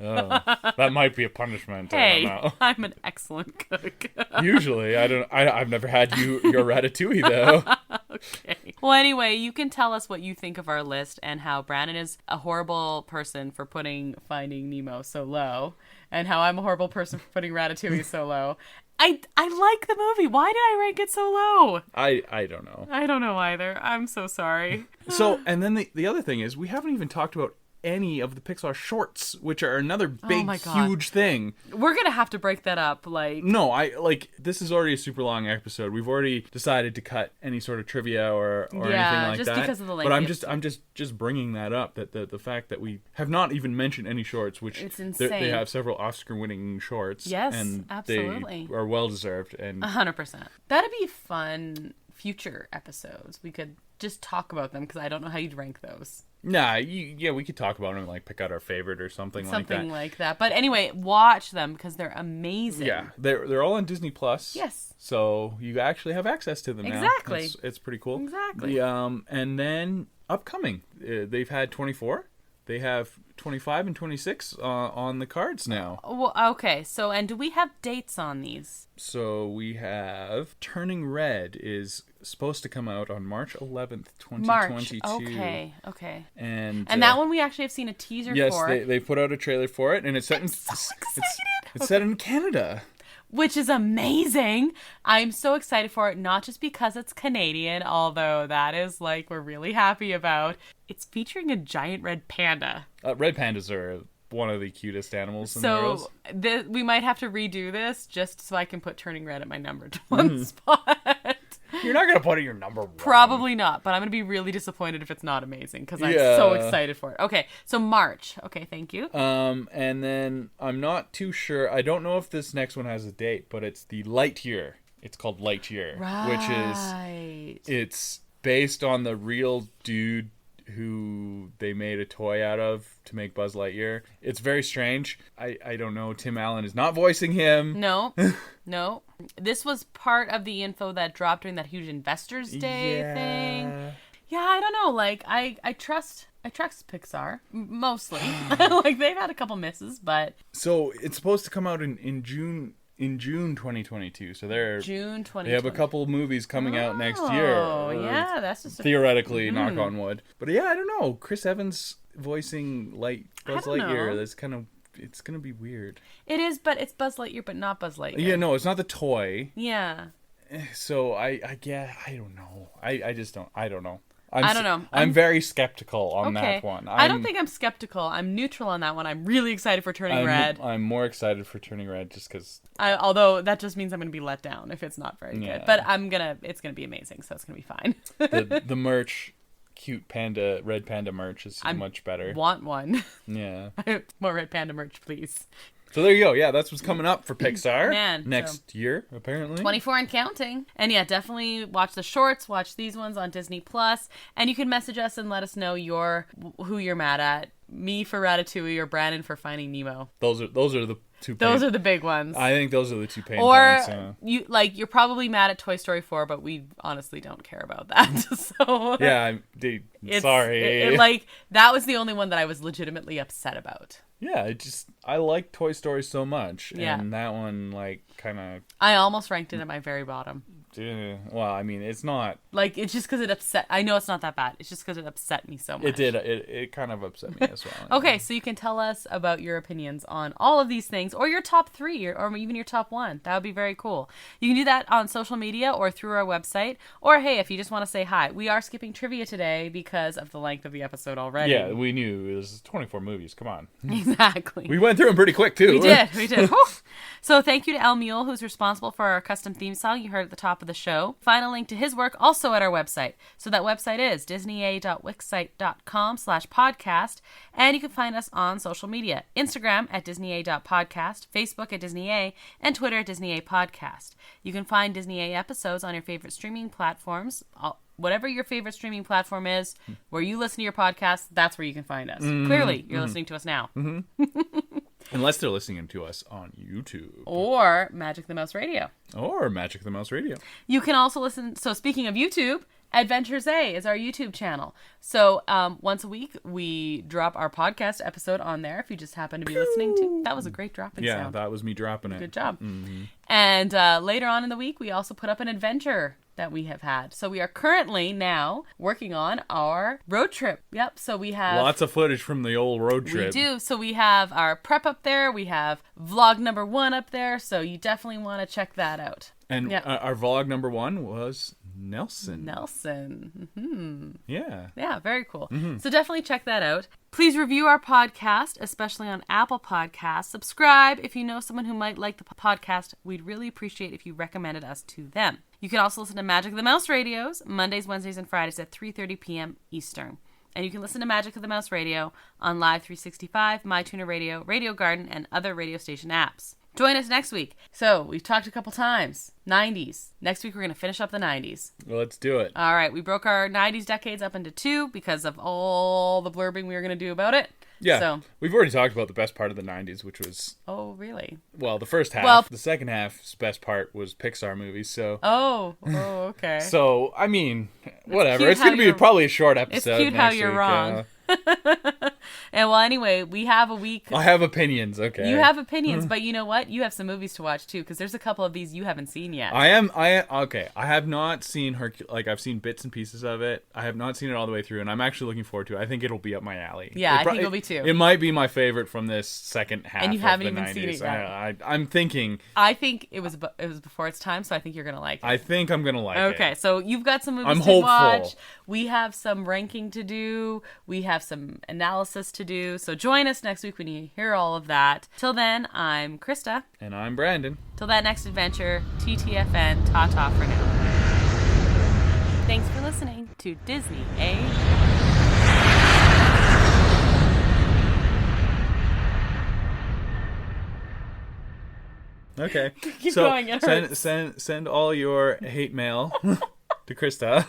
Oh, that might be a punishment. Hey, I don't know. I'm an excellent cook. Usually, I've never had your Ratatouille though. Okay. Well, anyway, you can tell us what you think of our list and how Brandon is a horrible person for putting Finding Nemo so low, and how I'm a horrible person for putting Ratatouille so low. I like the movie. Why did I rank it so low? I don't know. I don't know either. I'm so sorry. So, and then the other thing is, we haven't even talked about any of the Pixar shorts, which are another big, huge thing. We're gonna have to break that up. This is already a super long episode. We've already decided to cut any sort of trivia or anything like just that. Because of the length. But I'm just bringing that up, that the fact that we have not even mentioned any shorts, which it's insane. They have several Oscar-winning shorts. Yes, and absolutely. They are well deserved. And 100%. That'd be fun. Future episodes, we could just talk about them because I don't know how you'd rank those. Nah, we could talk about them and like pick out our favorite or something like that. Something like that. But anyway, watch them because they're amazing. Yeah, they're all on Disney Plus. Yes. So you actually have access to them now. Exactly. It's pretty cool. Exactly. And then upcoming, they've had 24. They have 25 and 26 on the cards now. Well, okay. So, and do we have dates on these? So we have Turning Red is supposed to come out on March 11th, 2022. March. Okay. And that one we actually have seen a teaser for. Yes, they put out a trailer for it, and it's set in it's set in Canada. Which is amazing. I'm so excited for it, not just because it's Canadian, although that is like we're really happy about. It's featuring a giant red panda. Red pandas are one of the cutest animals in the world. So we might have to redo this just so I can put Turning Red at my number one spot. You're not going to put it your number one. Probably not, but I'm going to be really disappointed if it's not amazing because I'm so excited for it. Okay, so March. Okay, thank you. And then I'm not too sure. I don't know if this next one has a date, but it's the Lightyear. It's called Lightyear, which is it's based on the real dude who they made a toy out of to make Buzz Lightyear. It's very strange. I don't know. Tim Allen is not voicing him. No. This was part of the info that dropped during that huge Investors Day thing. Yeah, I don't know. Like, I trust Pixar mostly. Like, they've had a couple misses, but so it's supposed to come out in June. In June 2022, so June 2022. They have a couple movies coming out next year. Oh, yeah, that's just theoretically, knock on wood. But yeah, I don't know. Chris Evans voicing Buzz Lightyear. That's it's gonna be weird. It is, but it's Buzz Lightyear, but not Buzz Lightyear. Yeah, no, it's not the toy. Yeah. So I don't know. I just don't. I don't know. I don't know. I'm very skeptical on that one. I don't think I'm skeptical. I'm neutral on that one. I'm really excited for Turning Red. I'm more excited for Turning Red just because. Although that just means I'm going to be let down if it's not very good. But it's going to be amazing, so it's going to be fine. the merch cute red panda merch is much better. Want one. Yeah. More red panda merch, please. So there you go. Yeah, that's what's coming up for Pixar next year, apparently. 24 and counting. And yeah, definitely watch the shorts, watch these ones on Disney Plus, and you can message us and let us know who you're mad at. Me for Ratatouille or Brandon for Finding Nemo. Those are the two. Those are the big ones. I think those are the 2 pain points. Or you're probably mad at Toy Story 4, but we honestly don't care about that. So yeah, sorry. That was the only one that I was legitimately upset about. Yeah, I like Toy Story so much, yeah. And that one kind of. I almost ranked it at my very bottom. Well, I mean, it's not it's just because it upset. I know it's not that bad. It's just because it upset me so much. It did. It kind of upset me as well. Okay, so you can tell us about your opinions on all of these things, or your top 3, or even your top 1. That would be very cool. You can do that on social media or through our website. Or hey, if you just want to say hi, we are skipping trivia today because of the length of the episode already. Yeah, we knew it was 24 movies. Come on. Exactly. We went through them pretty quick too. We did. So thank you to El Mule, who's responsible for our custom theme song you heard at the top of the show. Find a link to his work also at our website. So that website is disneya.wixsite.com/podcast. And you can find us on social media. Instagram at disneya.podcast, Facebook at disneya, and Twitter at disneyapodcast. You can find Disney episodes on your favorite streaming platforms. Whatever your favorite streaming platform is, where you listen to your podcast, that's where you can find us. Clearly, you're listening to us now. Unless they're listening to us on YouTube. Or Magic the Mouse Radio. You can also listen. So speaking of YouTube, Adventures A is our YouTube channel. So once a week, we drop our podcast episode on there if you just happen to be listening to. That was a great dropping sound. Yeah, that was me dropping it. Good job. Mm-hmm. And later on in the week, we also put up an adventure that we have had. So we are currently now working on our road trip. Yep. So we have lots of footage from the old road trip. We do. So we have our prep up there. We have vlog number 1 up there. So you definitely want to check that out. And our vlog number 1 was Nelson. Mm-hmm. Yeah. Yeah, very cool. Mm-hmm. So definitely check that out. Please review our podcast, especially on Apple Podcasts. Subscribe if you know someone who might like the podcast. We'd really appreciate if you recommended us to them. You can also listen to Magic of the Mouse Radios Mondays, Wednesdays, and Fridays at 3:30 p.m. Eastern. And you can listen to Magic of the Mouse Radio on Live 365, MyTuner Radio, Radio Garden, and other radio station apps. Join us next week. So, we've talked a couple times. 90s. Next week, we're going to finish up the 90s. Well, let's do it. All right. We broke our 90s decades up into 2 because of all the blurbing we were going to do about it. Yeah. So, we've already talked about the best part of the 90s, which was... Oh, really? Well, the first half. The second half's best part was Pixar movies, so... Oh, okay. So, I mean, whatever. It's going to be probably a short episode. It's cute how you're wrong. And well, anyway, we have a week. I have opinions, okay. You have opinions, but you know what? You have some movies to watch too, because there's a couple of these you haven't seen yet. Okay. I have not seen I've seen bits and pieces of it. I have not seen it all the way through, and I'm actually looking forward to it. I think it'll be up my alley. Yeah, I think it'll be too. It might be my favorite from this second half. And you haven't of the even 90s. seen it yet. I'm thinking. I think it was before its time, so I think you're gonna like it. I think I'm gonna like it. Okay, so you've got some movies I'm to hopeful. watch. We have some ranking to do. We have some analysis to do. So join us next week when you hear all of that. Till then, I'm Krysta. And I'm Brandon. Till that next adventure, TTFN, ta-ta for now. Thanks for listening to Disney, Okay. Keep going, it hurts. Send all your hate mail to Krysta.